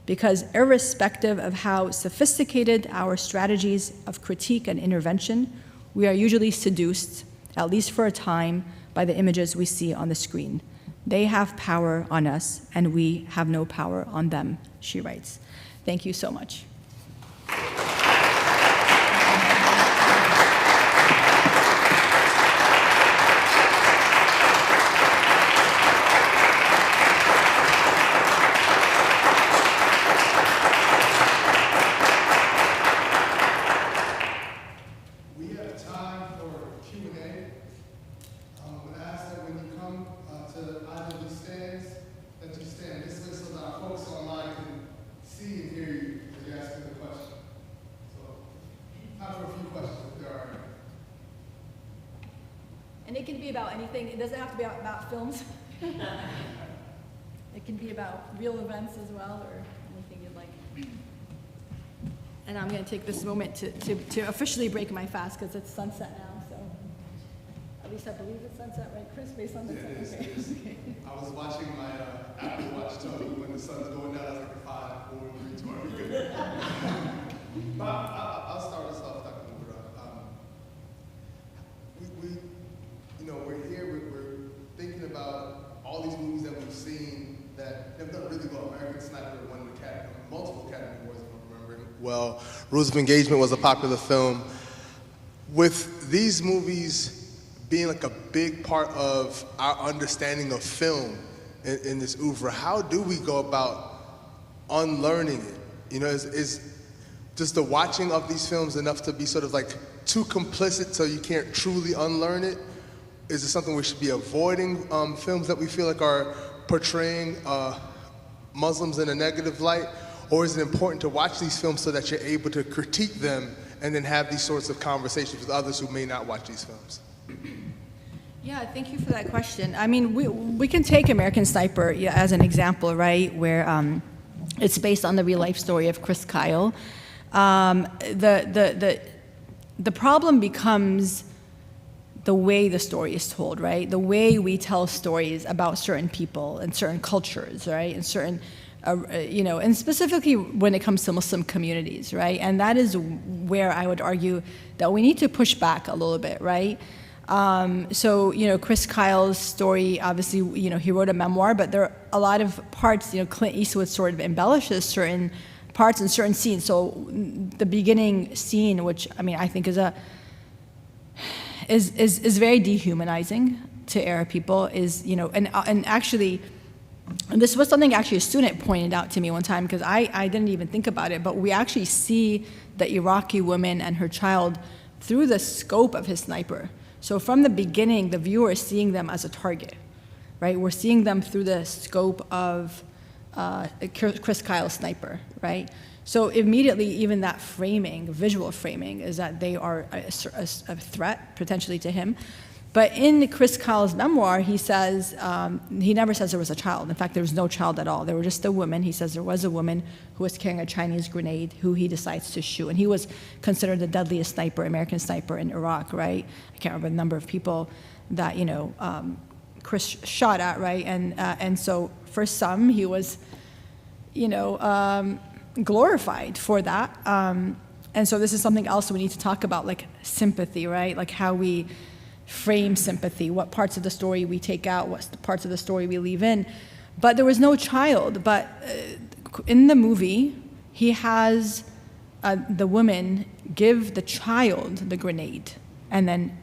because irrespective of how sophisticated our strategies of critique and intervention, we are usually seduced, at least for a time, by the images we see on the screen. They have power on us, and we have no power on them, she writes. Thank you so much. And it can be about anything. It doesn't have to be about films. It can be about real events as well, or anything you'd like. And I'm going to take this moment to officially break my fast, because it's sunset now. So. least I believe it's sunset, right, Chris, based on the Yeah, it is. okay. It is. I was watching my Apple Watch tell me when the sun's going down. I was like 5, 4, 3, 2, are we good? But I'll start us off, Dr. Mubara. We're here. We're thinking about all these movies that we've seen that have done really well. American Sniper won multiple Academy Awards, if I'm remembering well. Rules of Engagement was a popular film. With these movies being like a big part of our understanding of film in this oeuvre, how do we go about unlearning it? Is just the watching of these films enough to be sort of like too complicit so you can't truly unlearn it? Is it something we should be avoiding, films that we feel like are portraying Muslims in a negative light? Or is it important to watch these films so that you're able to critique them and then have these sorts of conversations with others who may not watch these films? Yeah, thank you for that question. I mean, we can take American Sniper as an example, right, where it's based on the real life story of Chris Kyle. The problem becomes the way the story is told, right? The way we tell stories about certain people and certain cultures, right? And certain, and specifically when it comes to Muslim communities, right? And that is where I would argue that we need to push back a little bit, right? Chris Kyle's story, obviously, he wrote a memoir, but there are a lot of parts, Clint Eastwood sort of embellishes certain parts and certain scenes. So the beginning scene, which, I think is very dehumanizing to Arab people, and actually, and this was something actually a student pointed out to me one time, because I didn't even think about it, but we actually see the Iraqi woman and her child through the scope of his sniper. So from the beginning, the viewer is seeing them as a target, right? We're seeing them through the scope of Chris Kyle's sniper, right? So immediately, even that framing, visual framing, is that they are a threat potentially to him. But in Chris Kyle's memoir, he says, he never says there was a child. In fact, there was no child at all. There were just a woman. He says there was a woman who was carrying a Chinese grenade who he decides to shoot. And he was considered the deadliest sniper, American sniper in Iraq, right? I can't remember the number of people that, Chris shot at, right? And so for some, he was, glorified for that. And so this is something else we need to talk about, like sympathy, right? Like how we frame sympathy, what parts of the story we take out, what parts of the story we leave in. But there was no child. But in the movie, he has the woman give the child the grenade. And then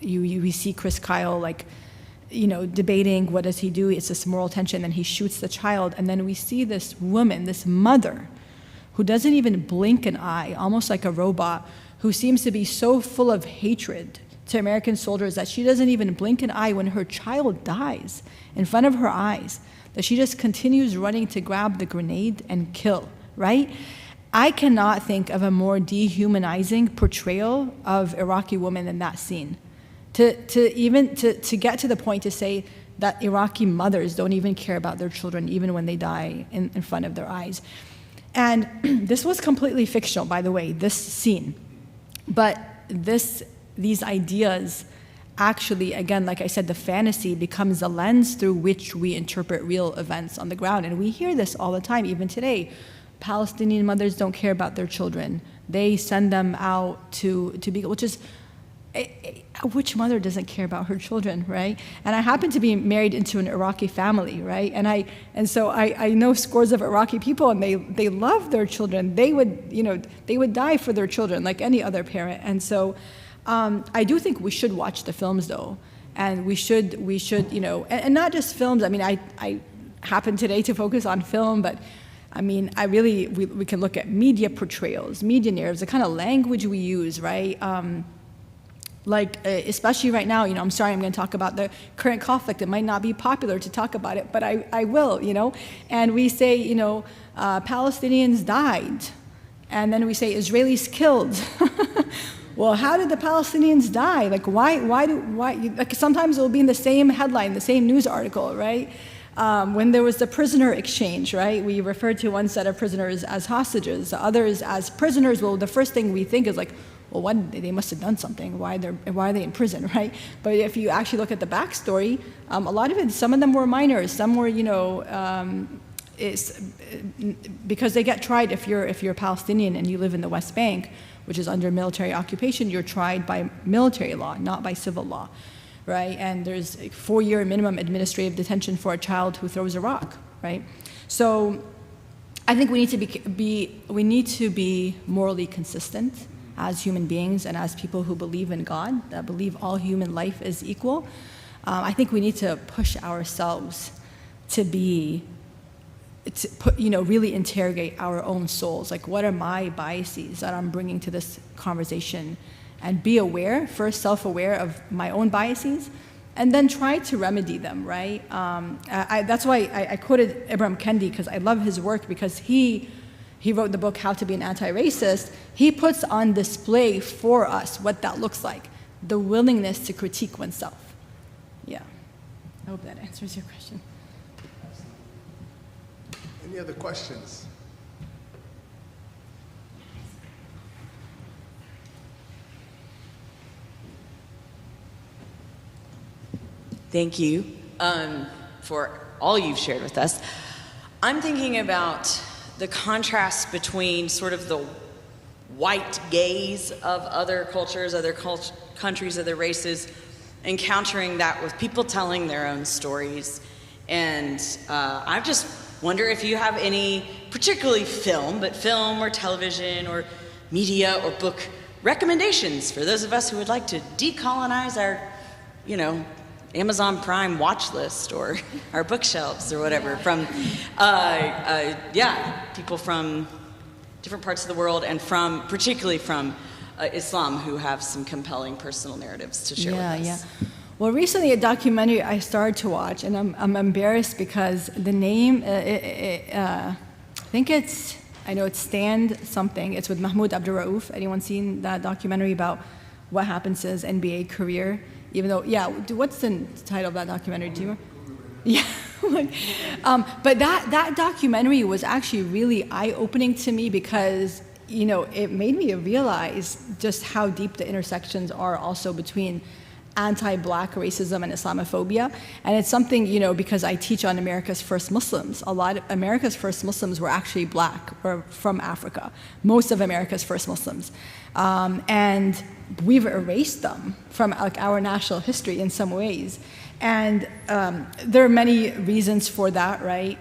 we see Chris Kyle, debating what does he do. It's this moral tension. Then he shoots the child. And then we see this woman, this mother, who doesn't even blink an eye, almost like a robot, who seems to be so full of hatred to American soldiers that she doesn't even blink an eye when her child dies in front of her eyes, that she just continues running to grab the grenade and kill, right? I cannot think of a more dehumanizing portrayal of Iraqi women than that scene. To get to the point to say that Iraqi mothers don't even care about their children even when they die in front of their eyes. And this was completely fictional, by the way, this scene. But these ideas actually, again, like I said, the fantasy becomes the lens through which we interpret real events on the ground. And we hear this all the time, even today. Palestinian mothers don't care about their children. They send them out to be, which mother doesn't care about her children, right? And I happen to be married into an Iraqi family, right? And so I know scores of Iraqi people, and they love their children. They would die for their children like any other parent. And so I do think we should watch the films, though, and we should and not just films. I happen today to focus on film, but we can look at media portrayals, media narratives, the kind of language we use, right? Especially right now, I'm sorry, I'm going to talk about the current conflict. It might not be popular to talk about it, but I will, And we say, Palestinians died, and then we say Israelis killed. Well, how did the Palestinians die? Why? Sometimes it will be in the same headline, the same news article, right? When there was the prisoner exchange, right? We referred to one set of prisoners as hostages, the others as prisoners. Well, the first thing we think is well, they must have done something. Why are they in prison, right? But if you actually look at the backstory, a lot of it, some of them were minors, some were, it's because they get tried if you're Palestinian and you live in the West Bank, which is under military occupation, you're tried by military law, not by civil law, right? And there's a 4-year minimum administrative detention for a child who throws a rock, right? So I think we need to be morally consistent as human beings and as people who believe in God, that believe all human life is equal. I think we need to push ourselves to really interrogate our own souls. Like, what are my biases that I'm bringing to this conversation? And be aware, first self-aware of my own biases, and then try to remedy them, right? That's why I quoted Ibram Kendi, because I love his work, because he wrote the book, How to Be an Anti-Racist. He puts on display for us what that looks like, the willingness to critique oneself. Yeah, I hope that answers your question. Any other questions? Thank you for all you've shared with us. I'm thinking about the contrast between sort of the white gaze of other cultures, other countries, other races, encountering that with people telling their own stories. And I just wonder if you have any, particularly film or television or media or book recommendations for those of us who would like to decolonize our, Amazon Prime watch list or our bookshelves or whatever from, people from different parts of the world and particularly from Islam who have some compelling personal narratives to share with us. Yeah. Well, recently a documentary I started to watch, and I'm embarrassed because the name, I know it's Stand Something. It's with Mahmoud Abdul-Rauf. Anyone seen that documentary about what happened to his NBA career? Even though, what's the title of that documentary? Do you remember? Yeah. But that documentary was actually really eye-opening to me because, it made me realize just how deep the intersections are also between anti-Black racism and Islamophobia. And it's something, because I teach on America's First Muslims. A lot of America's First Muslims were actually Black or from Africa. Most of America's First Muslims. And we've erased them from our national history in some ways. And there are many reasons for that, right?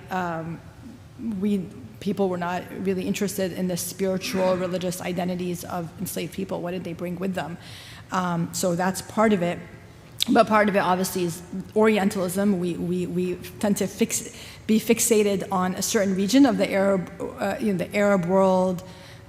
People were not really interested in the spiritual, religious identities of enslaved people. What did they bring with them? So that's part of it. But part of it, obviously, is Orientalism. We tend to be fixated on a certain region of the Arab world,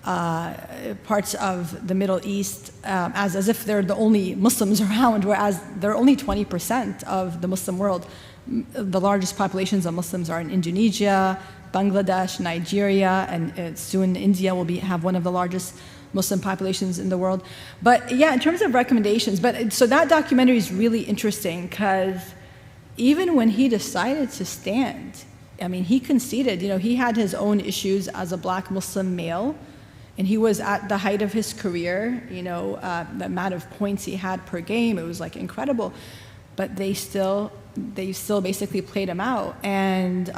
parts of the Middle East, as if they're the only Muslims around, whereas they're only 20% of the Muslim world. The largest populations of Muslims are in Indonesia, Bangladesh, Nigeria, and soon India will have one of the largest Muslim populations in the world. But yeah, in terms of recommendations, so that documentary is really interesting because even when he decided to stand, he conceded, he had his own issues as a Black Muslim male, and he was at the height of his career, the amount of points he had per game, it was incredible. But they still basically played him out. And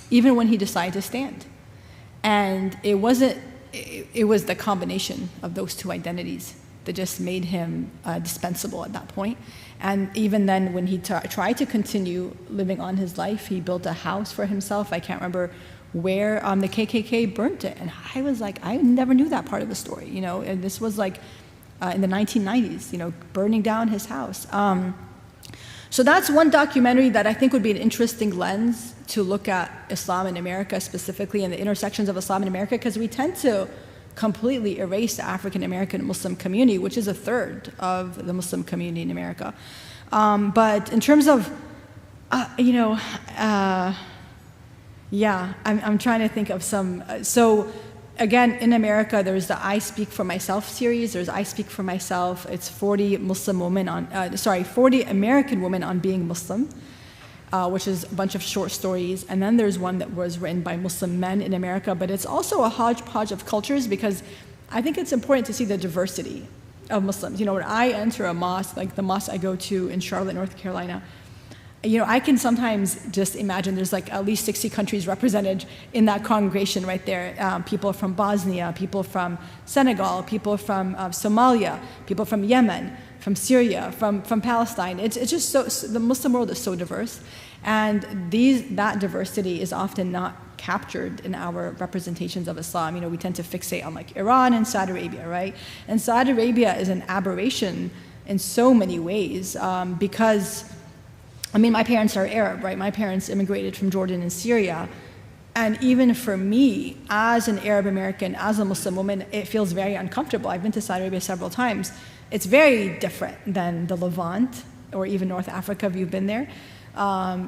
even when he decided to stand. And it was the combination of those two identities that just made him dispensable at that point. And even then, when he tried to continue living on his life, he built a house for himself. I can't remember where the KKK burnt it. And I was like, I never knew that part of the story, and this was in the 1990s, burning down his house. So that's one documentary that I think would be an interesting lens to look at Islam in America, specifically in the intersections of Islam in America, because we tend to completely erase the African American Muslim community, which is a third of the Muslim community in America. But in terms of, I'm trying to think of some. So again, in America, there's the I Speak for Myself series. There's I Speak for Myself. It's 40 American women on being Muslim, which is a bunch of short stories. And then there's one that was written by Muslim men in America, but it's also a hodgepodge of cultures because I think it's important to see the diversity of Muslims. You know, when I enter a mosque, like the mosque I go to in Charlotte, North Carolina, you know, I can sometimes just imagine there's like at least 60 countries represented in that congregation right there. People from Bosnia, people from Senegal, people from Somalia, people from Yemen, from Syria, from Palestine. It's just so, the Muslim world is so diverse. And that diversity is often not captured in our representations of Islam. You know, we tend to fixate on like Iran and Saudi Arabia, right? And Saudi Arabia is an aberration in so many ways because, I mean, my parents are Arab, right? My parents immigrated from Jordan and Syria. And even for me, as an Arab American, as a Muslim woman, it feels very uncomfortable. I've been to Saudi Arabia several times. It's very different than the Levant or even North Africa if you've been there.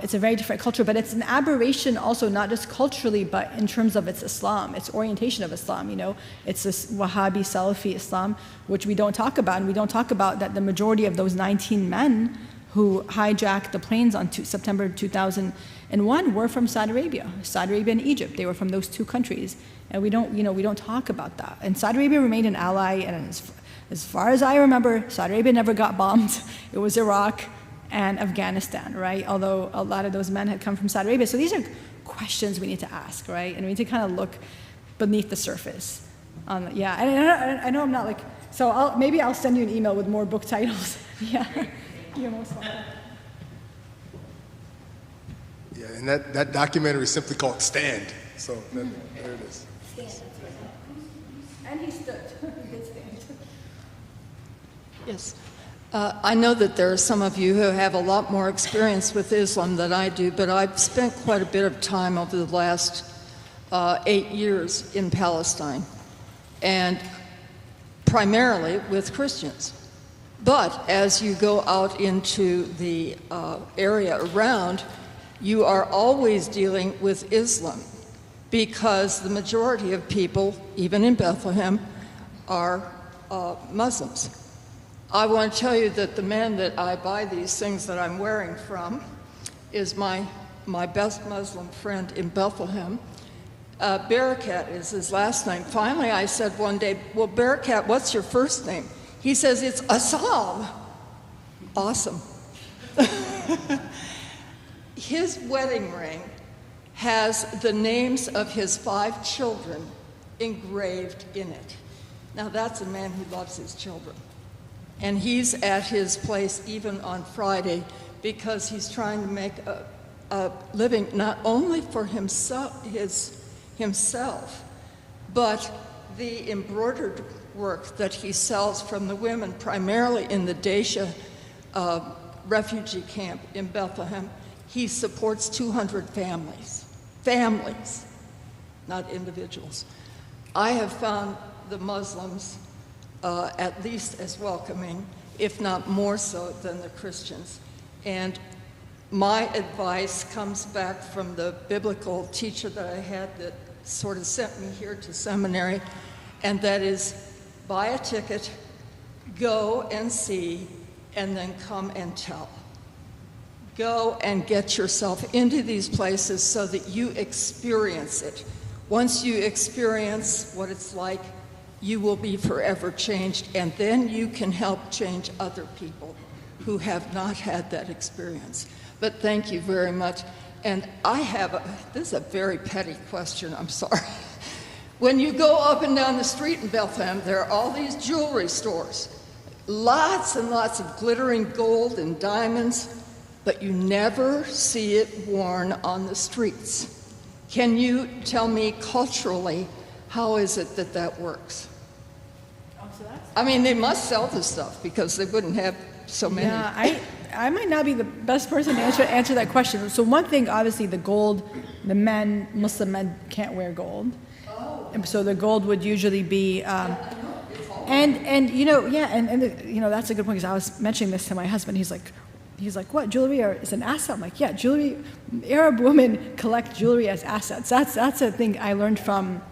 It's a very different culture, but it's an aberration also, not just culturally, but in terms of its Islam, its orientation of Islam, you know. It's this Wahhabi, Salafi Islam, which we don't talk about, and we don't talk about that the majority of those 19 men who hijacked the planes on September 2001 were from Saudi Arabia and Egypt. They were from those two countries, and we don't talk about that. And Saudi Arabia remained an ally, and as far as I remember, Saudi Arabia never got bombed. It was Iraq and Afghanistan, right? Although a lot of those men had come from Saudi Arabia. So these are questions we need to ask, right? And we need to kind of look beneath the surface. Yeah, and I know I'm not like, so maybe I'll send you an email with more book titles. Yeah, you're most welcome. Yeah, and that documentary is simply called Stand. So there it is. Stand. And he stood. He did stand. Yes. I know that there are some of you who have a lot more experience with Islam than I do, but I've spent quite a bit of time over the last 8 years in Palestine, and primarily with Christians. But as you go out into the area around, you are always dealing with Islam, because the majority of people, even in Bethlehem, are Muslims. I want to tell you that the man that I buy these things that I'm wearing from is my best Muslim friend in Bethlehem. Barakat is his last name. Finally, I said one day, well, Barakat, what's your first name? He says, it's Assam. Awesome. His wedding ring has the names of his 5 children engraved in it. Now, that's a man who loves his children. And he's at his place even on Friday because he's trying to make a living not only for himself, but the embroidered work that he sells from the women, primarily in the Dawe refugee camp in Bethlehem. He supports 200 families, not individuals. I have found the Muslims at least as welcoming, if not more so than the Christians. And my advice comes back from the biblical teacher that I had that sort of sent me here to seminary, and that is, buy a ticket, go and see, and then come and tell. Go and get yourself into these places so that you experience it. Once you experience what it's like, you will be forever changed, and then you can help change other people who have not had that experience. But thank you very much. And this is a very petty question, I'm sorry. When you go up and down the street in Bethlehem, there are all these jewelry stores. Lots and lots of glittering gold and diamonds, but you never see it worn on the streets. Can you tell me culturally, how is it that that works? I mean, they must sell this stuff because they wouldn't have so many. Yeah, I might not be the best person to answer that question. So one thing, obviously, the gold, Muslim men can't wear gold. Oh. And so the gold would usually be, and you know, yeah, and you know, that's a good point, because I was mentioning this to my husband. He's like, what, jewelry is an asset? I'm like, yeah, jewelry, Arab women collect jewelry as assets. That's a thing I learned from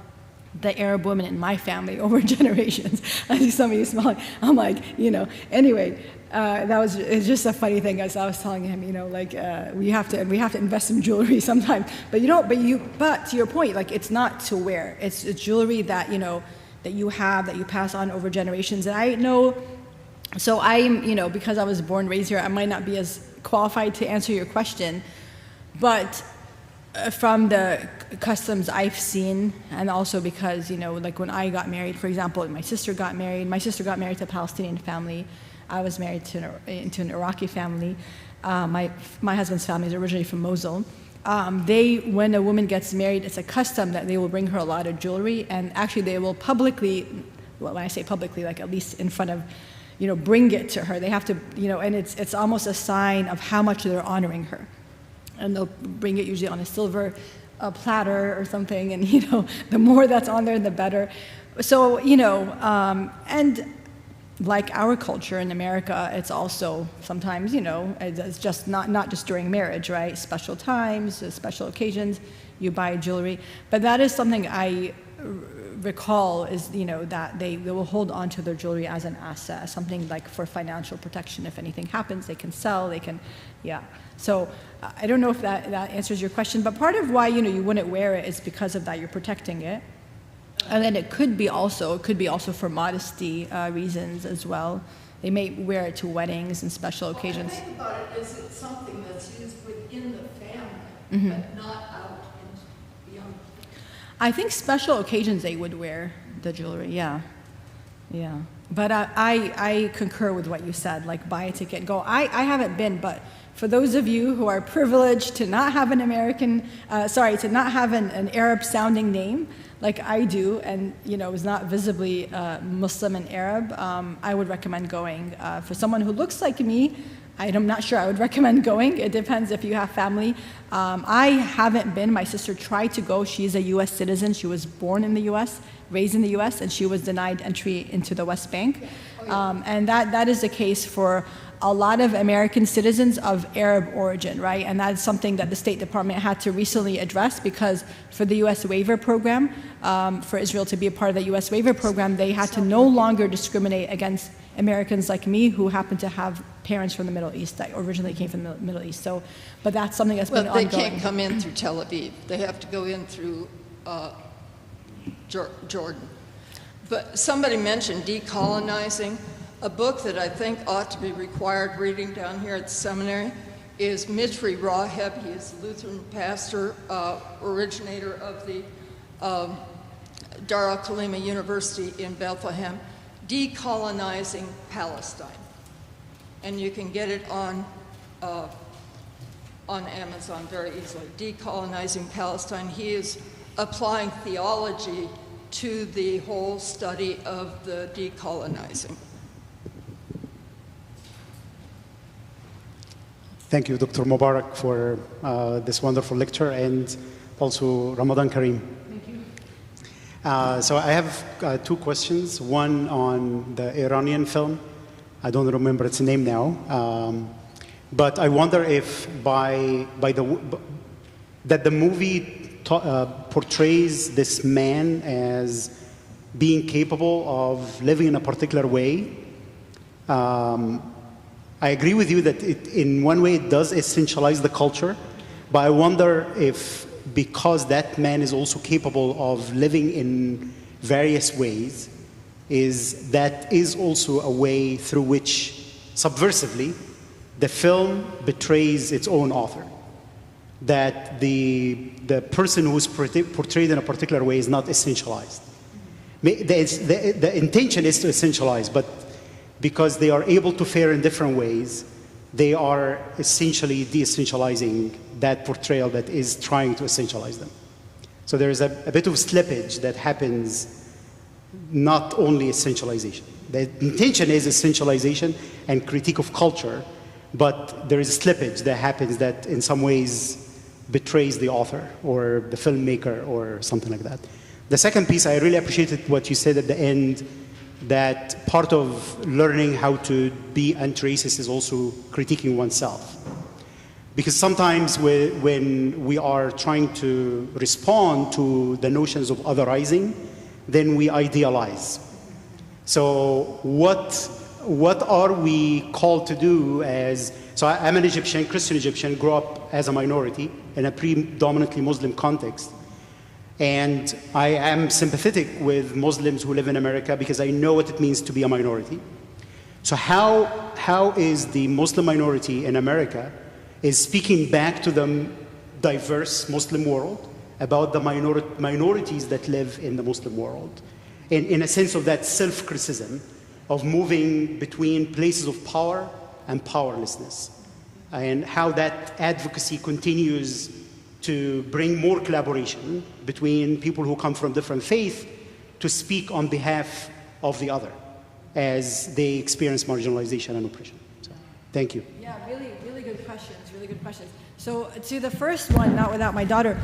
the Arab women in my family over generations. I see some of you smiling. I'm like, you know, anyway, it's just a funny thing, as I was telling him, you know, like, we have to invest in jewelry sometimes. But to your point, like, it's not to wear. It's jewelry that, you know, that you have, that you pass on over generations. And I know, so I'm, because I was born, raised here, I might not be as qualified to answer your question, but from the customs I've seen, and also because, like when I got married, for example, my sister got married to a Palestinian family. I was married into an Iraqi family. My husband's family is originally from Mosul. When a woman gets married, it's a custom that they will bring her a lot of jewelry, and actually they will publicly, well, when I say publicly, like at least in front of, bring it to her. They have to, and it's almost a sign of how much they're honoring her. And they'll bring it usually on a silver platter or something, and the more that's on there, the better. So and like our culture in America, it's also sometimes it's just not just during marriage, right? Special times, special occasions, you buy jewelry. But that is something I recall is that they will hold on to their jewelry as an asset, something like for financial protection. If anything happens, they can sell. They can, yeah. So I don't know if that answers your question, but part of why you wouldn't wear it is because of that, you're protecting it, and then it could be also for modesty reasons as well. They may wear it to weddings and special occasions. The thing about it is it's something that's used within the family, but not out and beyond. I think special occasions they would wear the jewelry, yeah. But I concur with what you said, like buy a ticket, go. I haven't been, but for those of you who are privileged to not have an to not have an Arab-sounding name, like I do, and is not visibly Muslim and Arab, I would recommend going. For someone who looks like me, I'm not sure I would recommend going. It depends if you have family. I haven't been. My sister tried to go. She's a U.S. citizen. She was born in the U.S., raised in the U.S., and she was denied entry into the West Bank. And that is the case for a lot of American citizens of Arab origin, right? And that's something that the State Department had to recently address, because for the U.S. waiver program, for Israel to be a part of the U.S. waiver program, they had to no longer discriminate against Americans like me who happen to have parents from the Middle East that originally came from the Middle East. So, but that's something that's been ongoing. Well, they can't come in through Tel Aviv. They have to go in through Jordan. But somebody mentioned decolonizing. A book that I think ought to be required reading down here at the seminary is Mitri Raheb. He is a Lutheran pastor, originator of the Dar al-Kalima University in Bethlehem, Decolonizing Palestine. And you can get it on Amazon very easily. Decolonizing Palestine. He is applying theology to the whole study of the decolonizing. Thank you, Dr. Mubarak, for this wonderful lecture, and also Ramadan Kareem. Thank you. So I have two questions. One on the Iranian film. I don't remember its name now, but I wonder if that the movie portrays this man as being capable of living in a particular way. I agree with you that in one way it does essentialize the culture, but I wonder if because that man is also capable of living in various ways, that is also a way through which, subversively, the film betrays its own author. That the person who's portrayed in a particular way is not essentialized. The intention is to essentialize, but because they are able to fare in different ways, they are essentially de-essentializing that portrayal that is trying to essentialize them. So there is a bit of slippage that happens, not only essentialization. The intention is essentialization and critique of culture, but there is a slippage that happens that in some ways betrays the author or the filmmaker or something like that. The second piece, I really appreciated what you said at the end, that part of learning how to be anti-racist is also critiquing oneself. Because sometimes when we are trying to respond to the notions of otherizing, then we idealize. So what are we called to do as, so I'm an Egyptian, Christian Egyptian, grew up as a minority in a predominantly Muslim context. And I am sympathetic with Muslims who live in America because I know what it means to be a minority. So how is the Muslim minority in America is speaking back to the diverse Muslim world about the minorities that live in the Muslim world, in a sense of that self-criticism of moving between places of power and powerlessness, and how that advocacy continues to bring more collaboration between people who come from different faiths to speak on behalf of the other as they experience marginalization and oppression. So, thank you. Yeah, really good questions, really good questions. So to the first one, not without my daughter,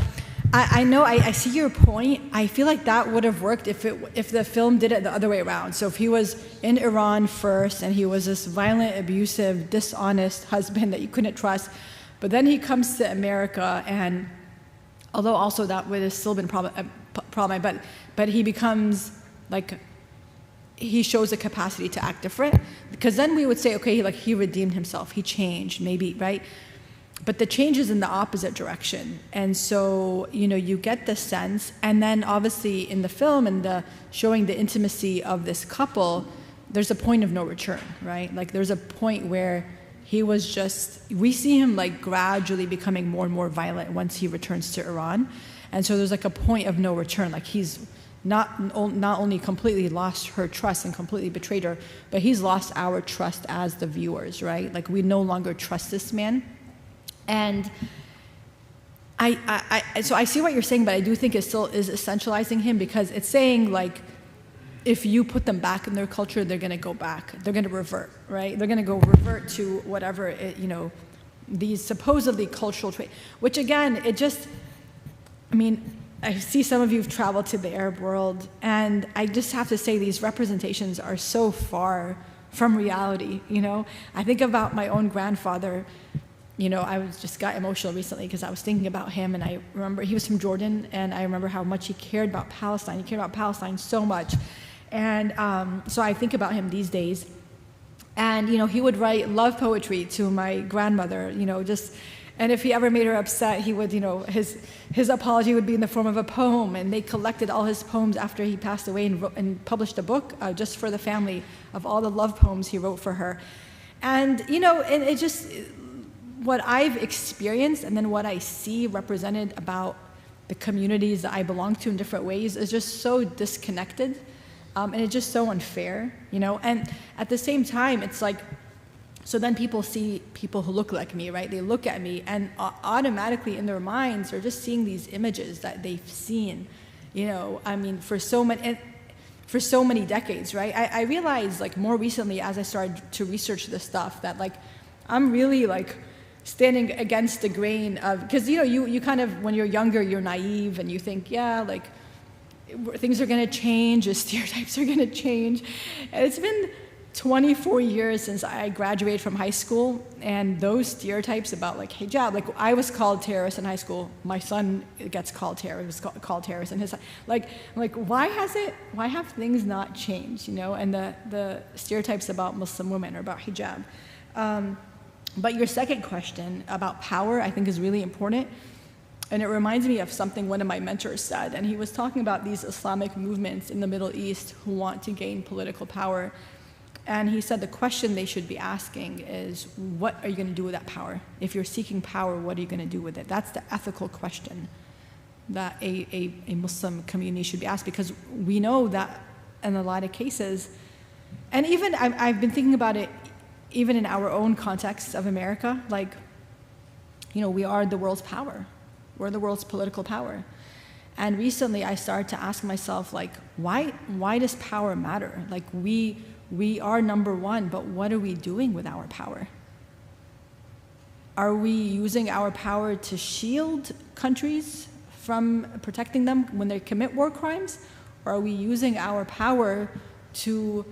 I know, I see your point. I feel like that would have worked if the film did it the other way around. So if he was in Iran first and he was this violent, abusive, dishonest husband that you couldn't trust, but then he comes to America, and although also that would have still been problem, but he becomes like, he shows a capacity to act different, because then we would say, okay, like he redeemed himself, he changed, maybe, right? But the change is in the opposite direction. And so, you get the sense, and then obviously in the film and showing the intimacy of this couple, there's a point of no return, right? Like there's a point where we see him like gradually becoming more and more violent once he returns to Iran. And so there's like a point of no return. Like he's not only completely lost her trust and completely betrayed her, but he's lost our trust as the viewers, right? Like we no longer trust this man. And so I see what you're saying, but I do think it still is essentializing him, because it's saying like, if you put them back in their culture, they're going to go back. They're going to revert, right? They're going to revert to whatever, these supposedly cultural traits, which again, I see some of you have traveled to the Arab world, and I just have to say these representations are so far from reality, I think about my own grandfather. I just got emotional recently because I was thinking about him, and I remember he was from Jordan, and I remember how much he cared about Palestine. He cared about Palestine so much. And so I think about him these days. And, he would write love poetry to my grandmother, and if he ever made her upset, he would, his apology would be in the form of a poem, and they collected all his poems after he passed away and published a book just for the family of all the love poems he wrote for her. And, and it just, what I've experienced and then what I see represented about the communities that I belong to in different ways is just so disconnected. And it's just so unfair, and at the same time, it's like, so then people see people who look like me, right? They look at me, and automatically in their minds, they're just seeing these images that they've seen, for so many decades, right? I realized, like, more recently as I started to research this stuff, that, like, I'm really, like, standing against the grain of, because, you kind of, when you're younger, you're naive, and you think, yeah, like, things are going to change, the stereotypes are going to change. And it's been 24 years since I graduated from high school, and those stereotypes about like hijab, like I was called terrorist in high school, my son gets called terrorist, was called terrorist, and his son, like why have things not changed, and the stereotypes about Muslim women or about hijab. But your second question about power, I think, is really important. And it reminds me of something one of my mentors said, and he was talking about these Islamic movements in the Middle East who want to gain political power. And he said the question they should be asking is, what are you going to do with that power? If you're seeking power, what are you going to do with it? That's the ethical question that a Muslim community should be asked, because we know that in a lot of cases, and even I've been thinking about it even in our own context of America, like, we are the world's power. We're the world's political power. And recently I started to ask myself, like, why does power matter? Like, we are number one, but what are we doing with our power? Are we using our power to shield countries from protecting them when they commit war crimes? Or are we using our power to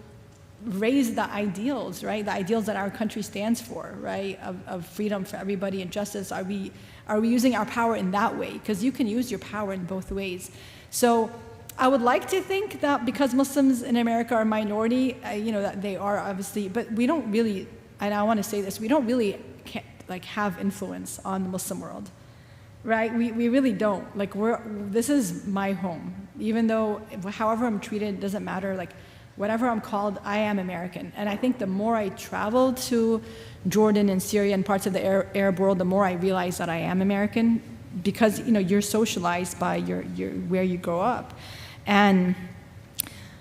raise the ideals, right? The ideals that our country stands for, right? Of freedom for everybody and justice. Are we using our power in that way? Because you can use your power in both ways. So I would like to think that because Muslims in America are a minority, that they are obviously, but we don't really, and I want to say this, we don't really have influence on the Muslim world. right? We really don't. Like, this is my home. Even though, however I'm treated, doesn't matter. Like, whatever I'm called, I am American. And I think the more I travel to Jordan and Syria and parts of the Arab world, the more I realize that I am American, because, you know, you're socialized by your where you grow up. And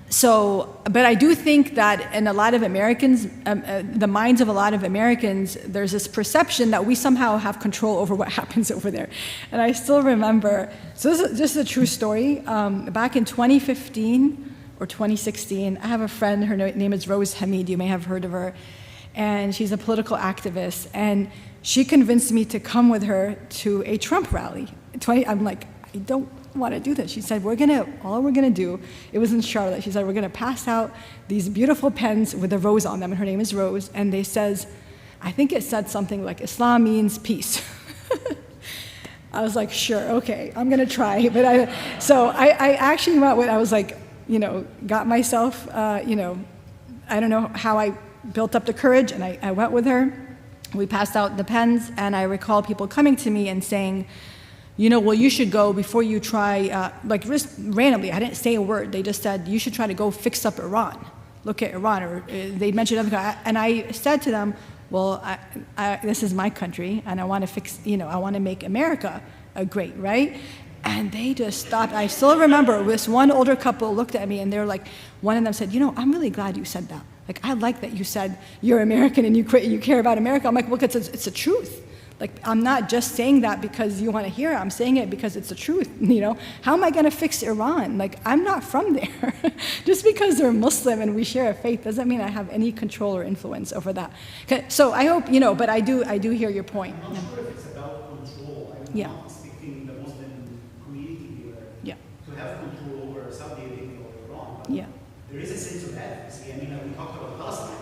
so, but I do think that in a lot of Americans, the minds of a lot of Americans, there's this perception that we somehow have control over what happens over there. And I still remember, so this is a true story. Back in 2015 or 2016, I have a friend, her name is Rose Hamid, you may have heard of her, and she's a political activist, and she convinced me to come with her to a Trump rally. I'm like, I don't want to do this. She said, all we're gonna do, it was in Charlotte, she said, we're gonna pass out these beautiful pens with a rose on them, and her name is Rose, and they says, I think it said something like, Islam means peace. I was like, sure, okay, I'm gonna try. But I actually went with, I was like, you know, got myself, you know, I don't know how I built up the courage, and I went with her. We passed out the pens, and I recall people coming to me and saying, you know, well, you should go before you try, like just randomly, I didn't say a word. They just said, you should try to go fix up Iran. Look at Iran, or they mentioned other countries. And I said to them, well, this is my country, and I want to fix, you know, I want to make America great, right? And they just stopped. I still remember this one older couple looked at me, and they're like, one of them said, you know, I'm really glad you said that. Like, I like that you said you're American and you care about America. I'm like, look, it's the truth. Like, I'm not just saying that because you want to hear it. I'm saying it because it's the truth, you know? How am I going to fix Iran? Like, I'm not from there. Just because they're Muslim and we share a faith doesn't mean I have any control or influence over that. Okay, so I hope, you know, but I do hear your point. I'm not sure if it's about control. I'm not expecting the Muslim community here to have control over Saudi Arabia or Iran. But there is a sense of advocacy. I mean, we talked about Palestine,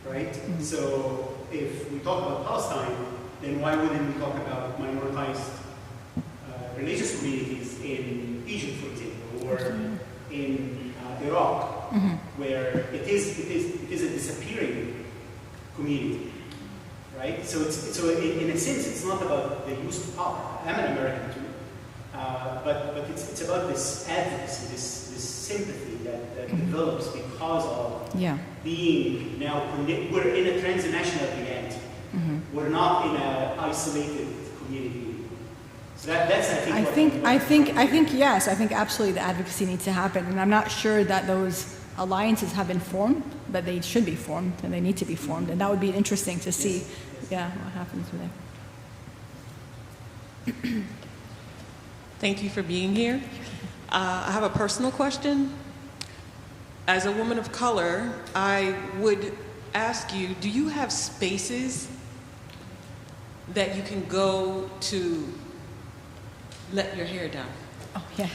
right? Mm-hmm. So if we talk about Palestine, then why wouldn't we talk about minoritized religious communities in Egypt, for example, or in Iraq, where it is a disappearing community, right? So in a sense, it's not about the use of power. I'm an American too, but it's about this advocacy, this sympathy that develops because of being now connected. We're in a transnational reality. We're not in an isolated community. So that's I think yes. I think absolutely the advocacy needs to happen, and I'm not sure that those alliances have been formed, but they should be formed and they need to be formed, and that would be interesting to see. What happens with it. Thank you for being here. I have a personal question. As a woman of color, I would ask you, do you have spaces that you can go to let your hair down? Oh, yeah.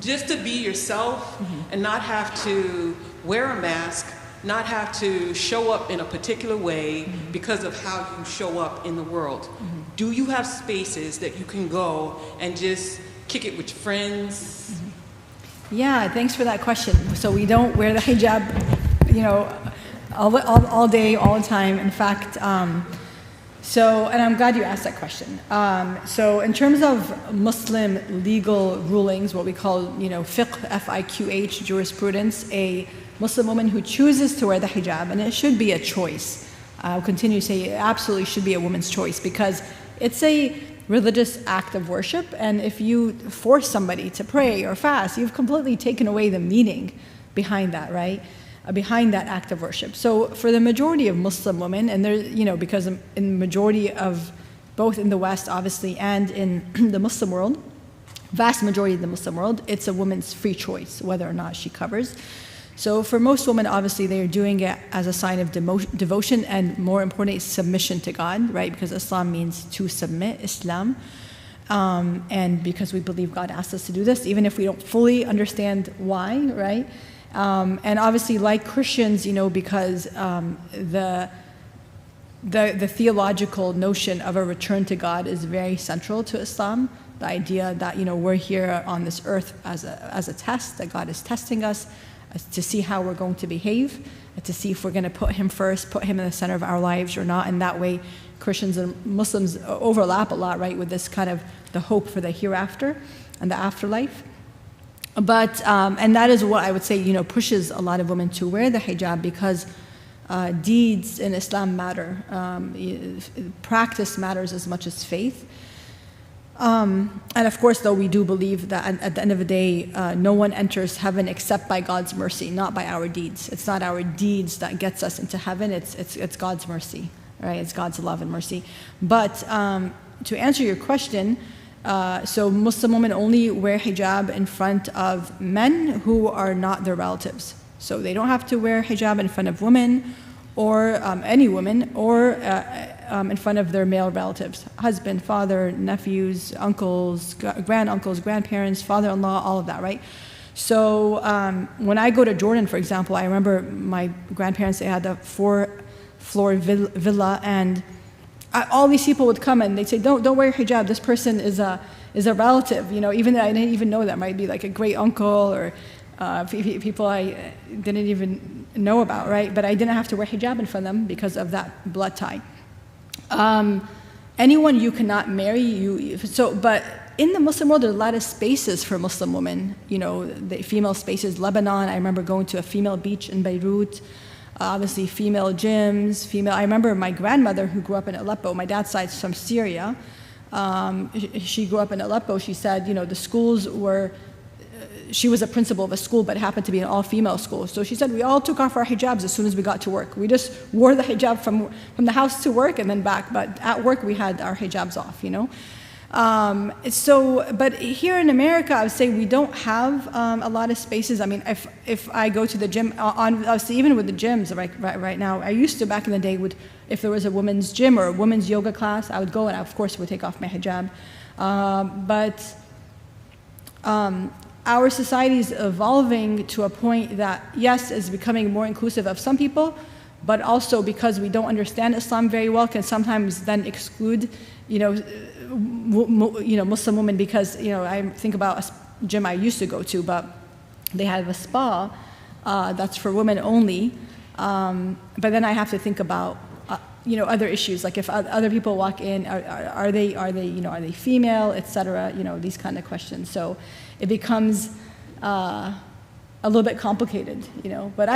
Just to be yourself and not have to wear a mask, not have to show up in a particular way because of how you show up in the world. Do you have spaces that you can go and just kick it with your friends? Yeah, thanks for that question. So we don't wear the hijab, you know, all day, all the time. In fact, and I'm glad you asked that question. So in terms of Muslim legal rulings, what we call, you know, fiqh, F-I-Q-H, jurisprudence, a Muslim woman who chooses to wear the hijab, and it should be a choice. I'll continue to say it absolutely should be a woman's choice, because it's a religious act of worship, and if you force somebody to pray or fast, you've completely taken away the meaning behind that, right? Behind that act of worship. So for the majority of Muslim women, and there, you know, because in the majority of, both in the West, obviously, and in the Muslim world, vast majority of the Muslim world, it's a woman's free choice whether or not she covers. So for most women, obviously, they are doing it as a sign of devotion and, more importantly, submission to God, right? Because Islam means to submit, Islam. And because we believe God asked us to do this, even if we don't fully understand why, right? And obviously, like Christians, you know, because the theological notion of a return to God is very central to Islam. The idea that, you know, we're here on this earth as a test, that God is testing us, to see how we're going to behave, to see if we're going to put him first, put him in the center of our lives or not. And that way, Christians and Muslims overlap a lot, right, with this kind of the hope for the hereafter and the afterlife. But, and that is what I would say, pushes a lot of women to wear the hijab, because deeds in Islam matter. Practice matters as much as faith. And of course, though, we do believe that at the end of the day, no one enters heaven except by God's mercy, not by our deeds. It's not our deeds that gets us into heaven, it's God's mercy, right? It's God's love and mercy. But to answer your question, so Muslim women only wear hijab in front of men who are not their relatives. So they don't have to wear hijab in front of women or any women, or in front of their male relatives, husband, father, nephews, uncles, granduncles, grandparents, father-in-law, all of that, right? So when I go to Jordan, for example, I remember my grandparents, they had a 4-floor villa, and all these people would come and they'd say, don't wear hijab, this person is a relative, even though I didn't even know them, right? It'd be like a great uncle or people I didn't even know about, right? But I didn't have to wear hijab in front of them because of that blood tie. Anyone you cannot marry, but in the Muslim world, there's a lot of spaces for Muslim women, the female spaces. Lebanon, I remember going to a female beach in Beirut, obviously female gyms, I remember my grandmother who grew up in Aleppo, my dad's side's from Syria, she grew up in Aleppo. She said, the schools were, she was a principal of a school, but it happened to be an all-female school. So she said we all took off our hijabs as soon as we got to work. We just wore the hijab from the house to work and then back, but at work we had our hijabs off, But here in America, I would say we don't have a lot of spaces. I mean, if I go to the gym, obviously even with the gyms right now, I used to back in the day, if there was a women's gym or a women's yoga class, I would go and I, of course, would take off my hijab. Our society is evolving to a point that, yes, is becoming more inclusive of some people, but also because we don't understand Islam very well, can sometimes then exclude, Muslim women, because, I think about a gym I used to go to, but they have a spa that's for women only, but then I have to think about, other issues, like if other people walk in, are they female, etc., these kind of questions. So it becomes a little bit complicated, But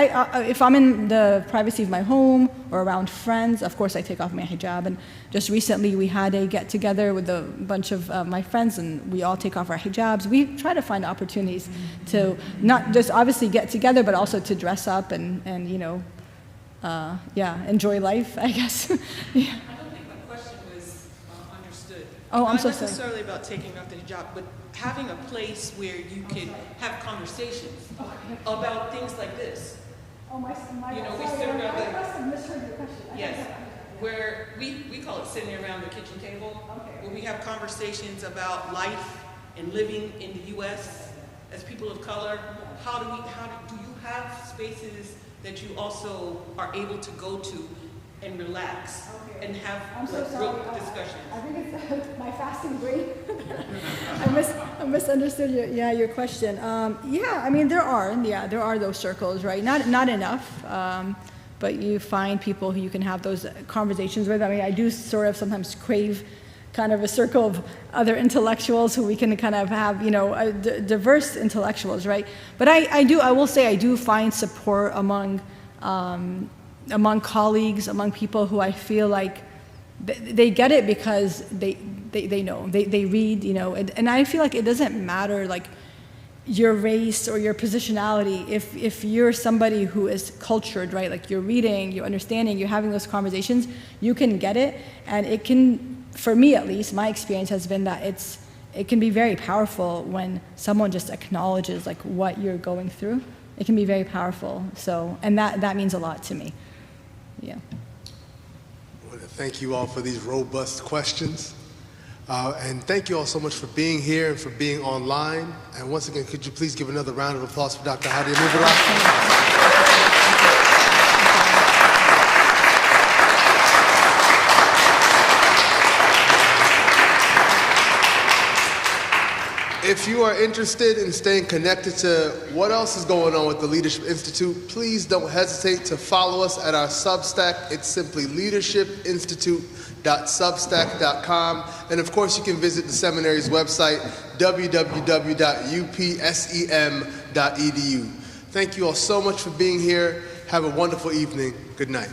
if I'm in the privacy of my home or around friends, of course I take off my hijab. And just recently we had a get-together with a bunch of my friends, and we all take off our hijabs. We try to find opportunities to not just obviously get together, but also to dress up and enjoy life, I guess. Yeah. I don't think my question was understood. Oh, I'm so Not sorry. necessarily about taking off the hijab, but having a place where you can have conversations about things like this. Oh, my We sit around I must have misheard your question. Yes, where we call it sitting around the kitchen table, where we have conversations about life and living in the U.S. as people of color. How do you have spaces that you also are able to go to and relax and have real discussions? I think it's my fasting brain. I misunderstood your question. There are those circles, right? Not enough, but you find people who you can have those conversations with. I mean, I do sort of sometimes crave kind of a circle of other intellectuals who we can kind of have, diverse intellectuals, right? But I will say I do find support among colleagues, among people who I feel like they get it because they know, they read, and I feel like it doesn't matter like your race or your positionality. If you're somebody who is cultured, right, like you're reading, you're understanding, you're having those conversations, you can get it, and it can, for me at least, my experience has been that it can be very powerful when someone just acknowledges like what you're going through. It can be very powerful. So, and that means a lot to me. Yeah. I want to thank you all for these robust questions. And thank you all so much for being here and for being online. And once again, could you please give another round of applause for Dr. Hadia Mubarak? If you are interested in staying connected to what else is going on with the Leadership Institute, please don't hesitate to follow us at our Substack. It's simply leadershipinstitute.substack.com. And of course, you can visit the seminary's website, www.upsem.edu. Thank you all so much for being here. Have a wonderful evening. Good night.